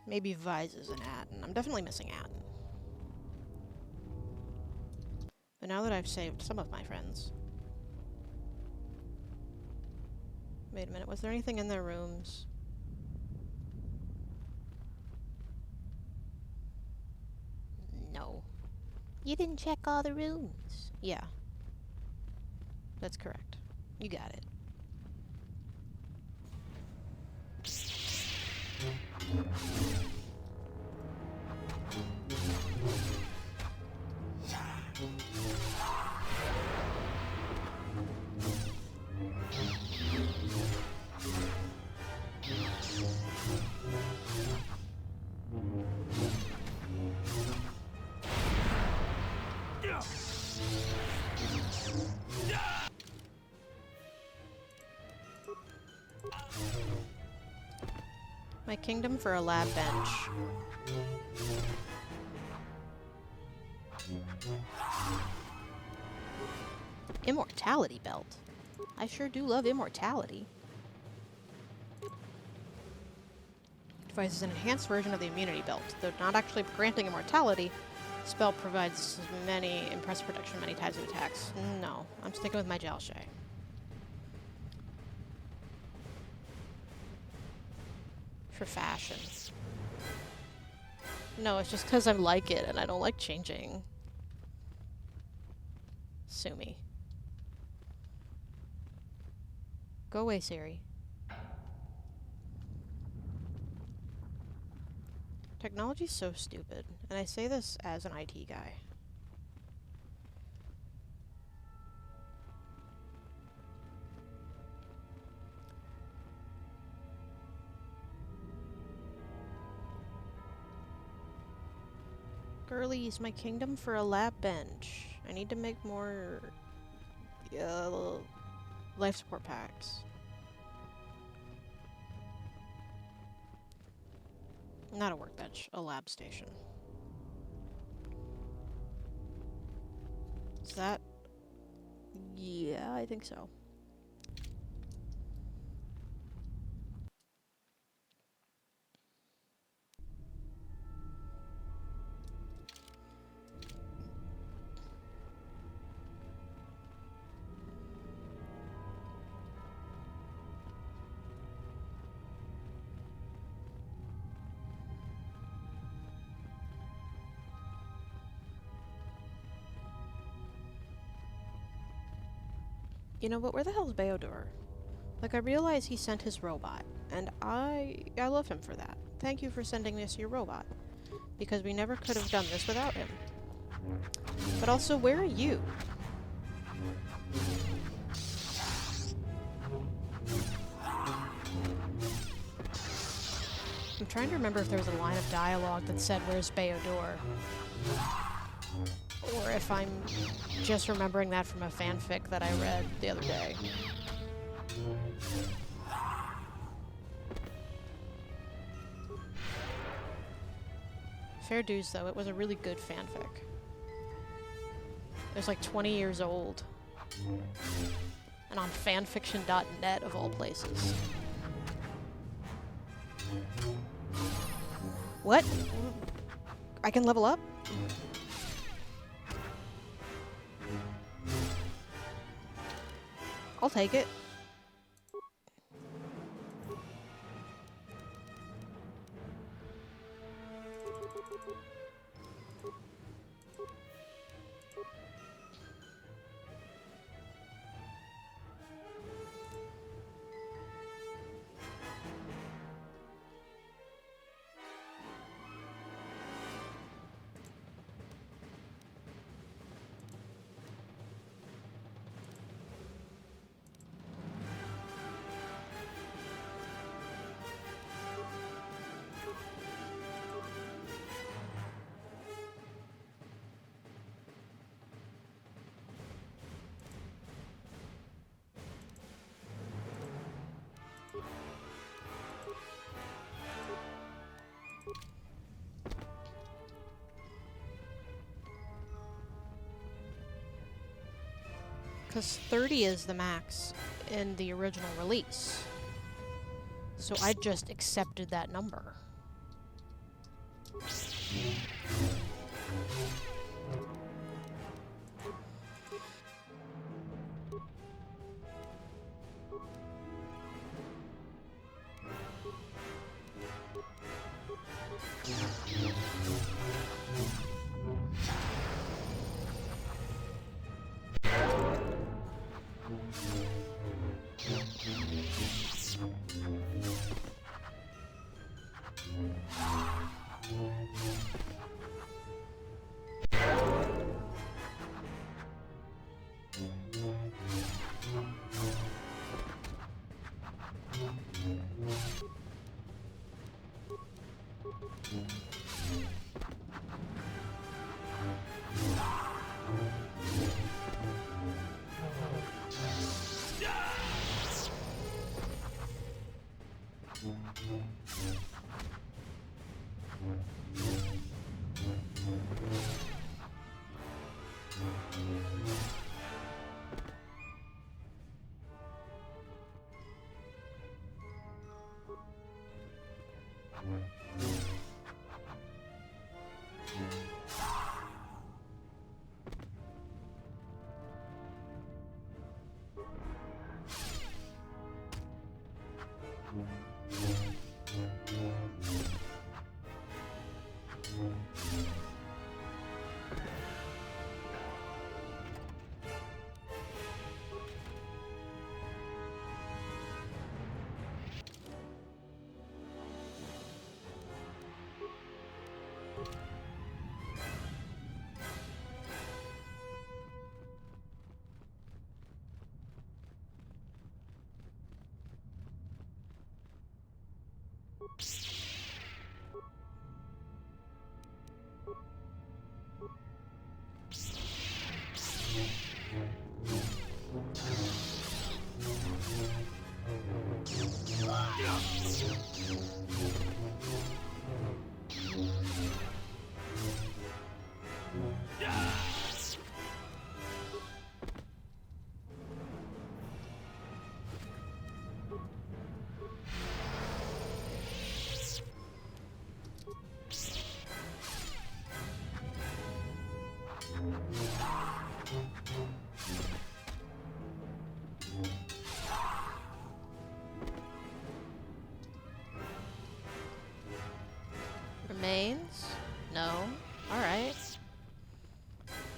Maybe Vizes and Atten. I'm definitely missing Atten. But now that I've saved some of my friends... Wait a minute, was there anything in their rooms? No. You didn't check all the rooms. Yeah. That's correct. You got it. My kingdom for a lab bench. Immortality belt. I sure do love immortality. Device is an enhanced version of the immunity belt. Though not actually granting immortality, the spell provides many impressive protection many types of attacks. No, I'm sticking with my Jalshay. For fashion. No, it's just because I like it and I don't like changing. Sue me. Go away, Siri. Technology's so stupid, and I say this as an IT guy. Girlies, my kingdom for a lab bench. I need to make more life support packs. Not a workbench, a lab station. Is that? Yeah, I think so. You know, but where the hell's Beodor? Like, I realize he sent his robot, and I love him for that. Thank you for sending us your robot, because we never could have done this without him. But also, where are you? I'm trying to remember if there was a line of dialogue that said, "Where's Beodor?" Or if I'm just remembering that from a fanfic that I read the other day. Fair dues, though, it was a really good fanfic. It was like 20 years old. And on fanfiction.net of all places. What? I can level up? I'll take it. Because 30 is the max in the original release. So I just accepted that number. Remains? No. Alright.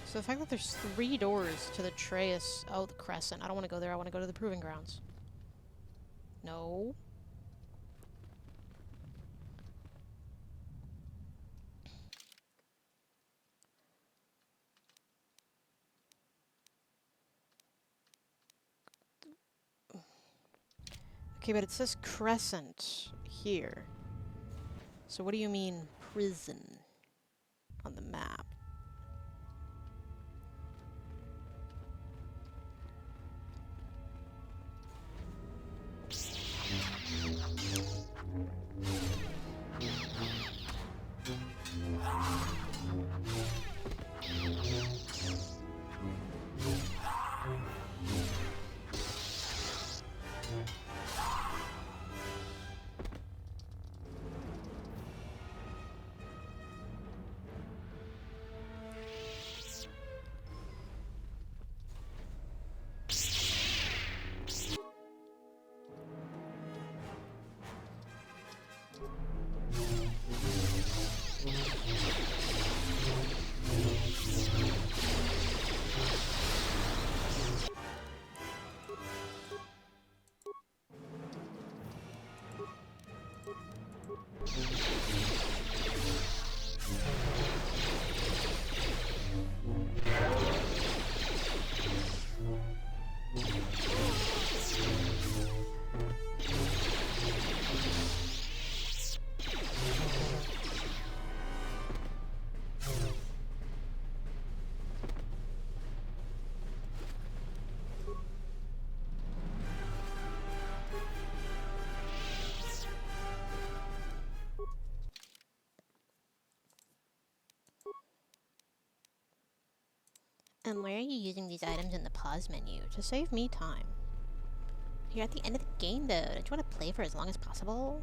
So the fact that there's 3 doors to the Trace... Oh, the Crescent. I don't want to go there. I want to go to the Proving Grounds. No. Okay, but it says Crescent here. So what do you mean prison on the map? And why are you using these items in the pause menu? To save me time. You're at the end of the game though. Don't you want to play for as long as possible?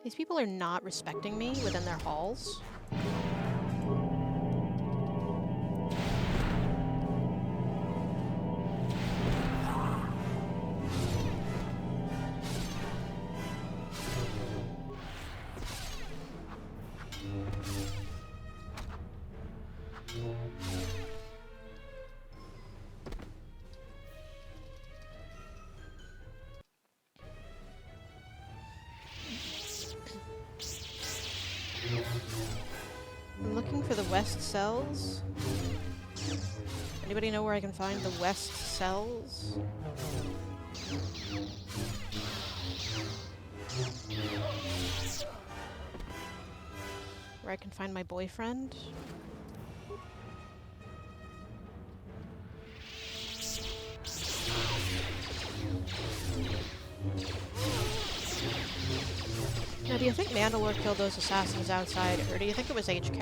These people are not respecting me within their halls. I'm looking for the west cells. Anybody know where I can find the west cells? Where I can find my boyfriend? Now, do you think Mandalore killed those assassins outside, or do you think it was HK?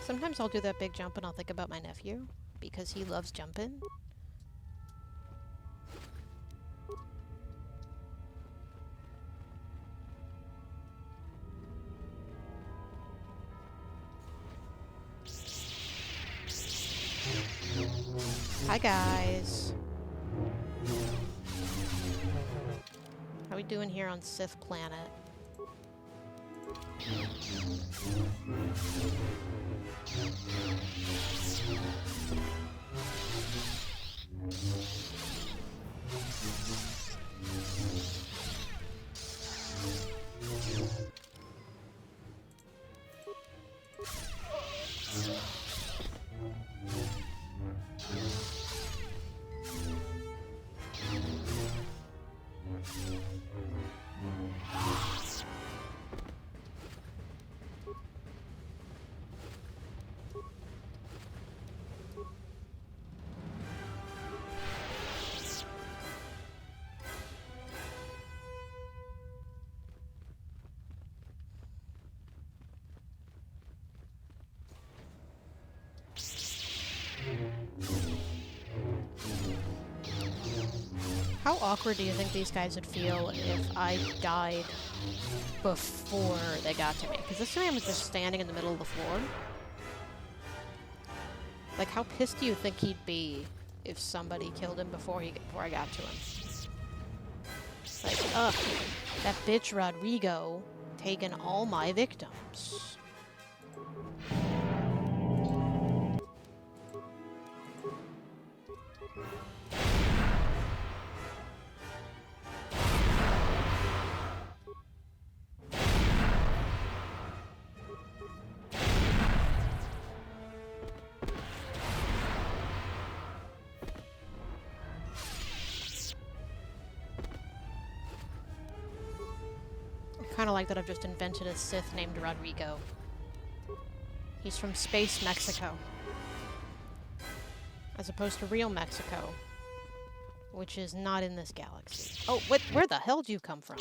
Sometimes I'll do that big jump and I'll think about my nephew, because he loves jumping. Hi guys. we doing here on Sith Planet? How awkward do you think these guys would feel if I died before they got to me? Because this man was just standing in the middle of the floor. Like, how pissed do you think he'd be if somebody killed him before I got to him? Like, ugh, that bitch Rodrigo taking all my victims. Kind of like that I've just invented a Sith named Rodrigo. He's from Space Mexico. As opposed to real Mexico. Which is not in this galaxy. Oh, where the hell do you come from?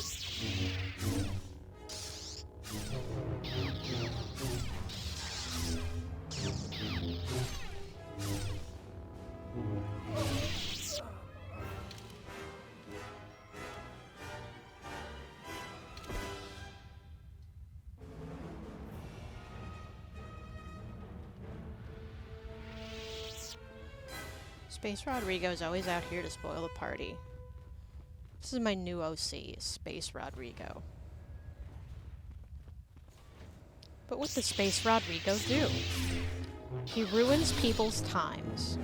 Space Rodrigo's always out here to spoil the party. This is my new OC, Space Rodrigo. But what does Space Rodrigo do? He ruins people's times.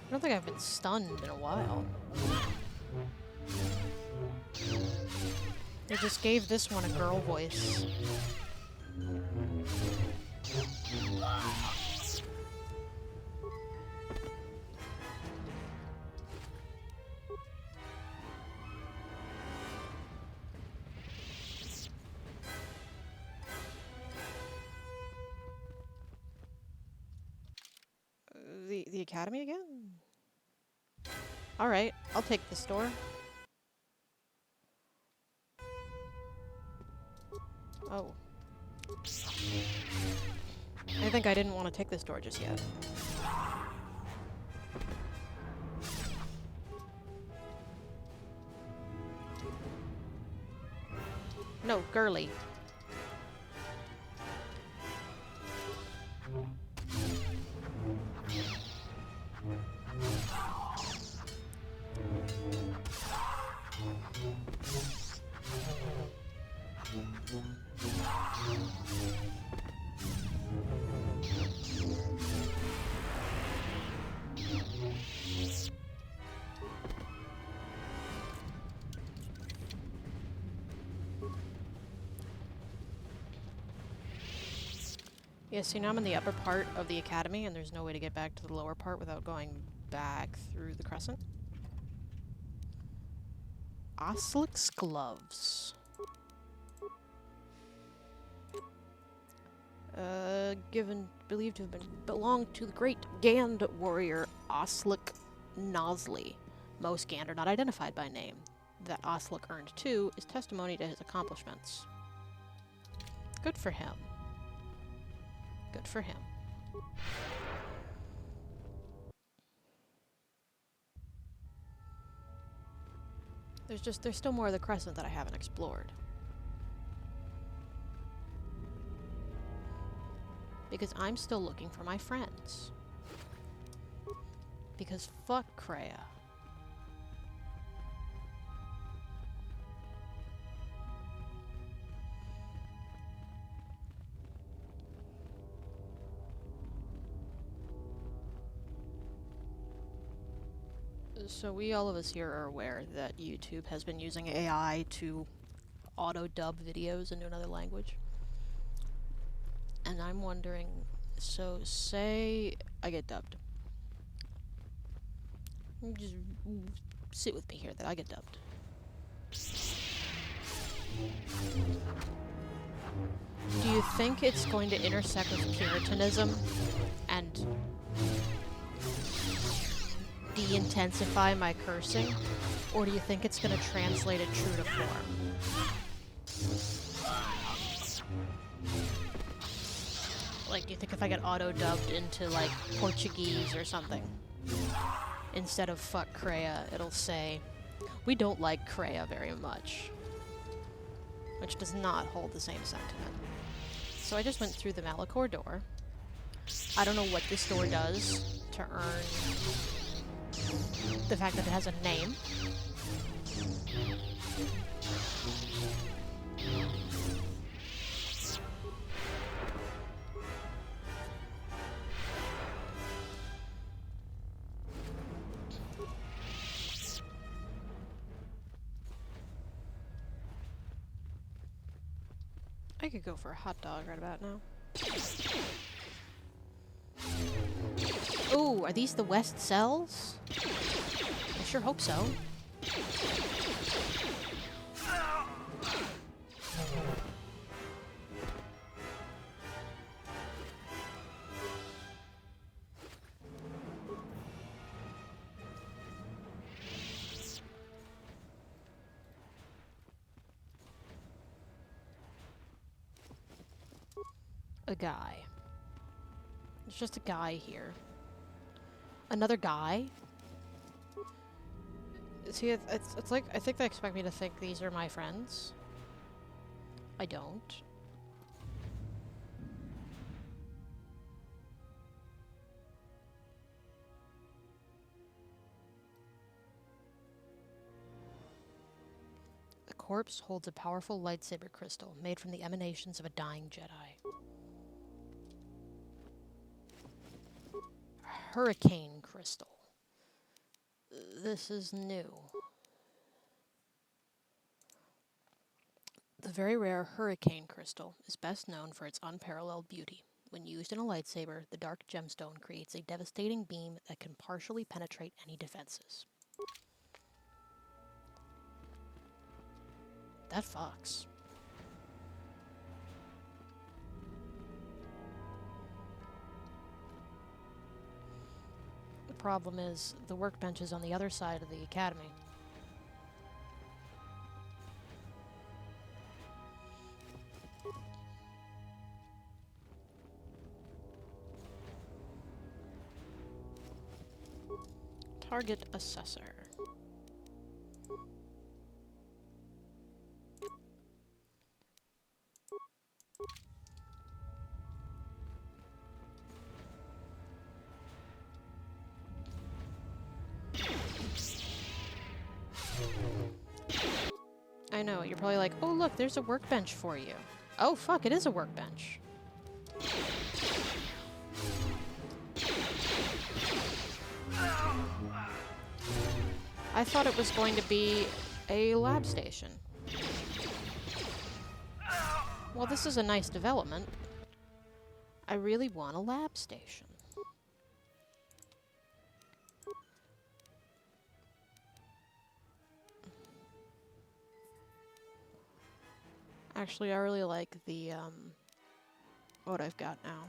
I don't think I've been stunned in a while. They just gave this one a girl voice. The academy again? Alright, I'll take this door. Oh. I think I didn't want to take this door just yet. No, girly. Yeah, see, now I'm in the upper part of the academy, and there's no way to get back to the lower part without going back through the crescent. Oslic's gloves. Believed to have belonged to the great Gand warrior Oslic Nosley. Most Gand are not identified by name. That Oslic earned too is testimony to his accomplishments. Good for him. Good for him. There's still more of the Crescent that I haven't explored. Because I'm still looking for my friends. Because fuck Kreia. So all of us here are aware that YouTube has been using AI to auto-dub videos into another language. And I'm wondering, so say I get dubbed. Just sit with me here that I get dubbed. Do you think it's going to intersect with Puritanism and de-intensify my cursing? Or do you think it's going to translate it true to form? Like, do you think if I get auto-dubbed into, like, Portuguese or something, instead of fuck Kreia, it'll say, we don't like Kreia very much. Which does not hold the same sentiment. So I just went through the Malachor door. I don't know what this door does to earn the fact that it has a name. I could go for a hot dog right about now. Ooh, are these the West Cells? I sure hope so. A guy. It's just a guy here. Another guy? See, it's like, I think they expect me to think these are my friends. I don't. The corpse holds a powerful lightsaber crystal made from the emanations of a dying Jedi. Hurricane crystal. This is new. The very rare hurricane crystal is best known for its unparalleled beauty. When used in a lightsaber, the dark gemstone creates a devastating beam that can partially penetrate any defenses. That fucks. The problem is, the workbench is on the other side of the academy. Target assessor. I know, you're probably like, oh look, there's a workbench for you. Oh fuck, it is a workbench. I thought it was going to be a lab station. Well, this is a nice development. I really want a lab station. Actually, I really like the, what I've got now.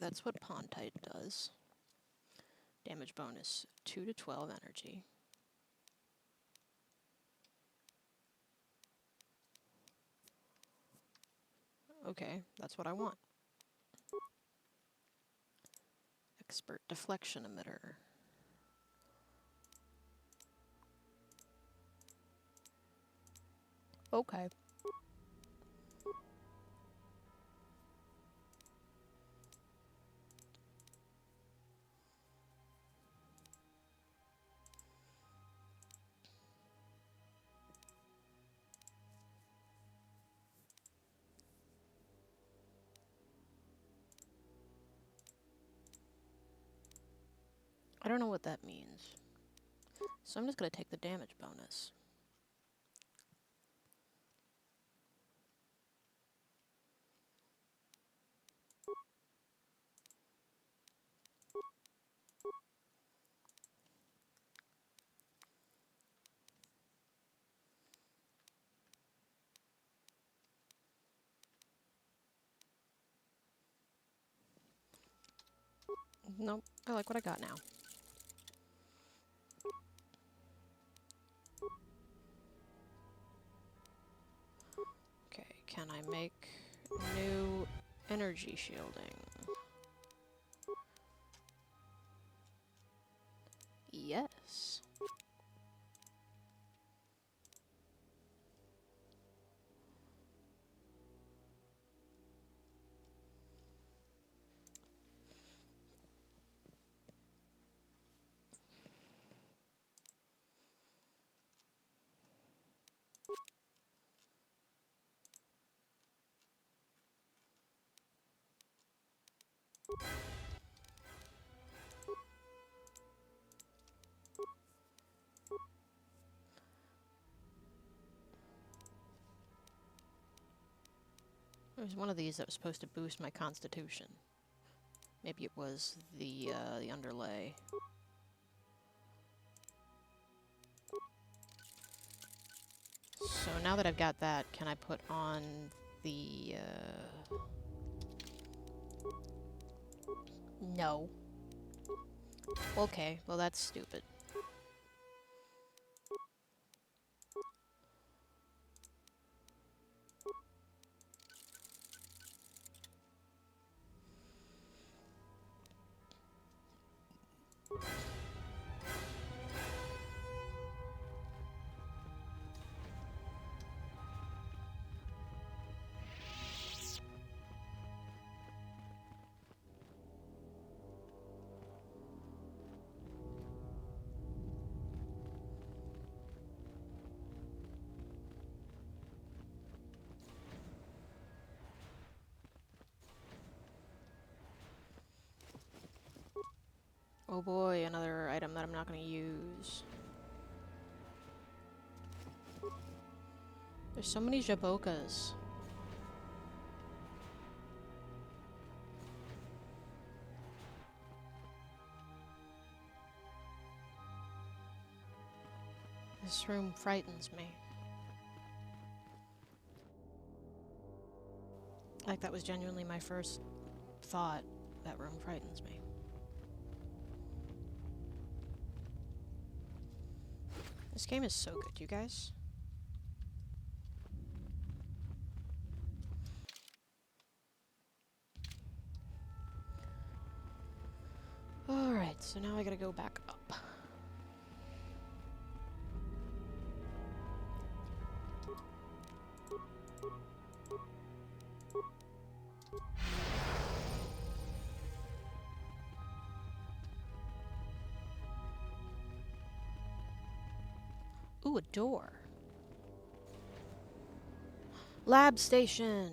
that's what Pontite does. Damage bonus 2 to 12 energy. Okay, that's what I want. Expert deflection emitter. Okay. I don't know what that means. So I'm just going to take the damage bonus. Nope, I like what I got now. Okay, can I make new energy shielding? Yes. There's one of these that was supposed to boost my constitution. Maybe it was the underlay. So now that I've got that, can I put on the, No. Okay, well that's stupid. Oh boy, another item that I'm not going to use. There's so many Jabokas. This room frightens me. Like, that was genuinely my first thought. That room frightens me. This game is so good, you guys. Alright, so now I gotta go back up. Ooh, a door. Lab station.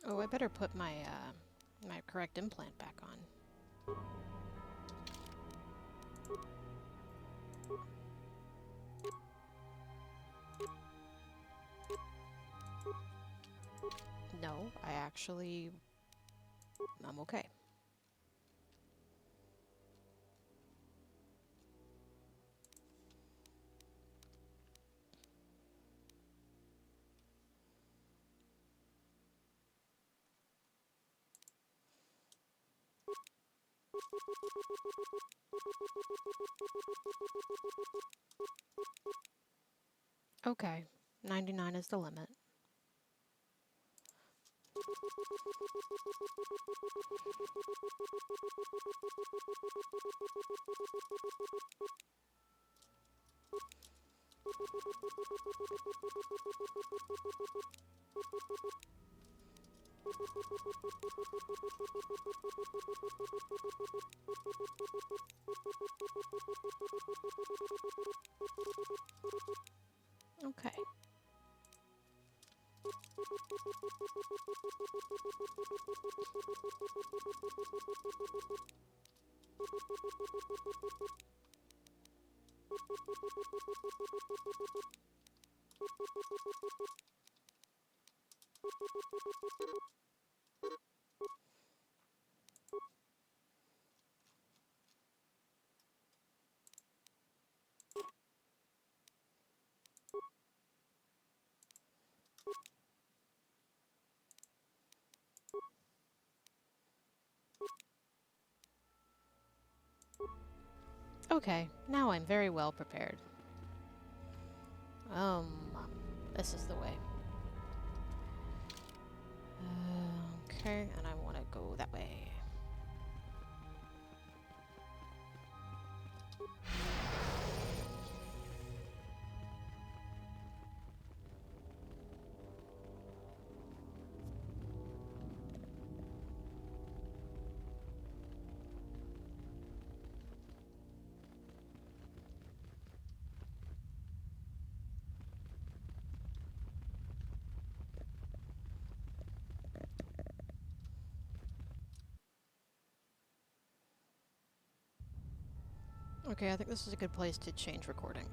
Oh, I better put my correct implant back on. No, I'm okay. Okay, 99 is the limit. Okay. Okay, now I'm very well prepared. This is the way. Okay, and I want to go that way. Okay, I think this is a good place to change recording.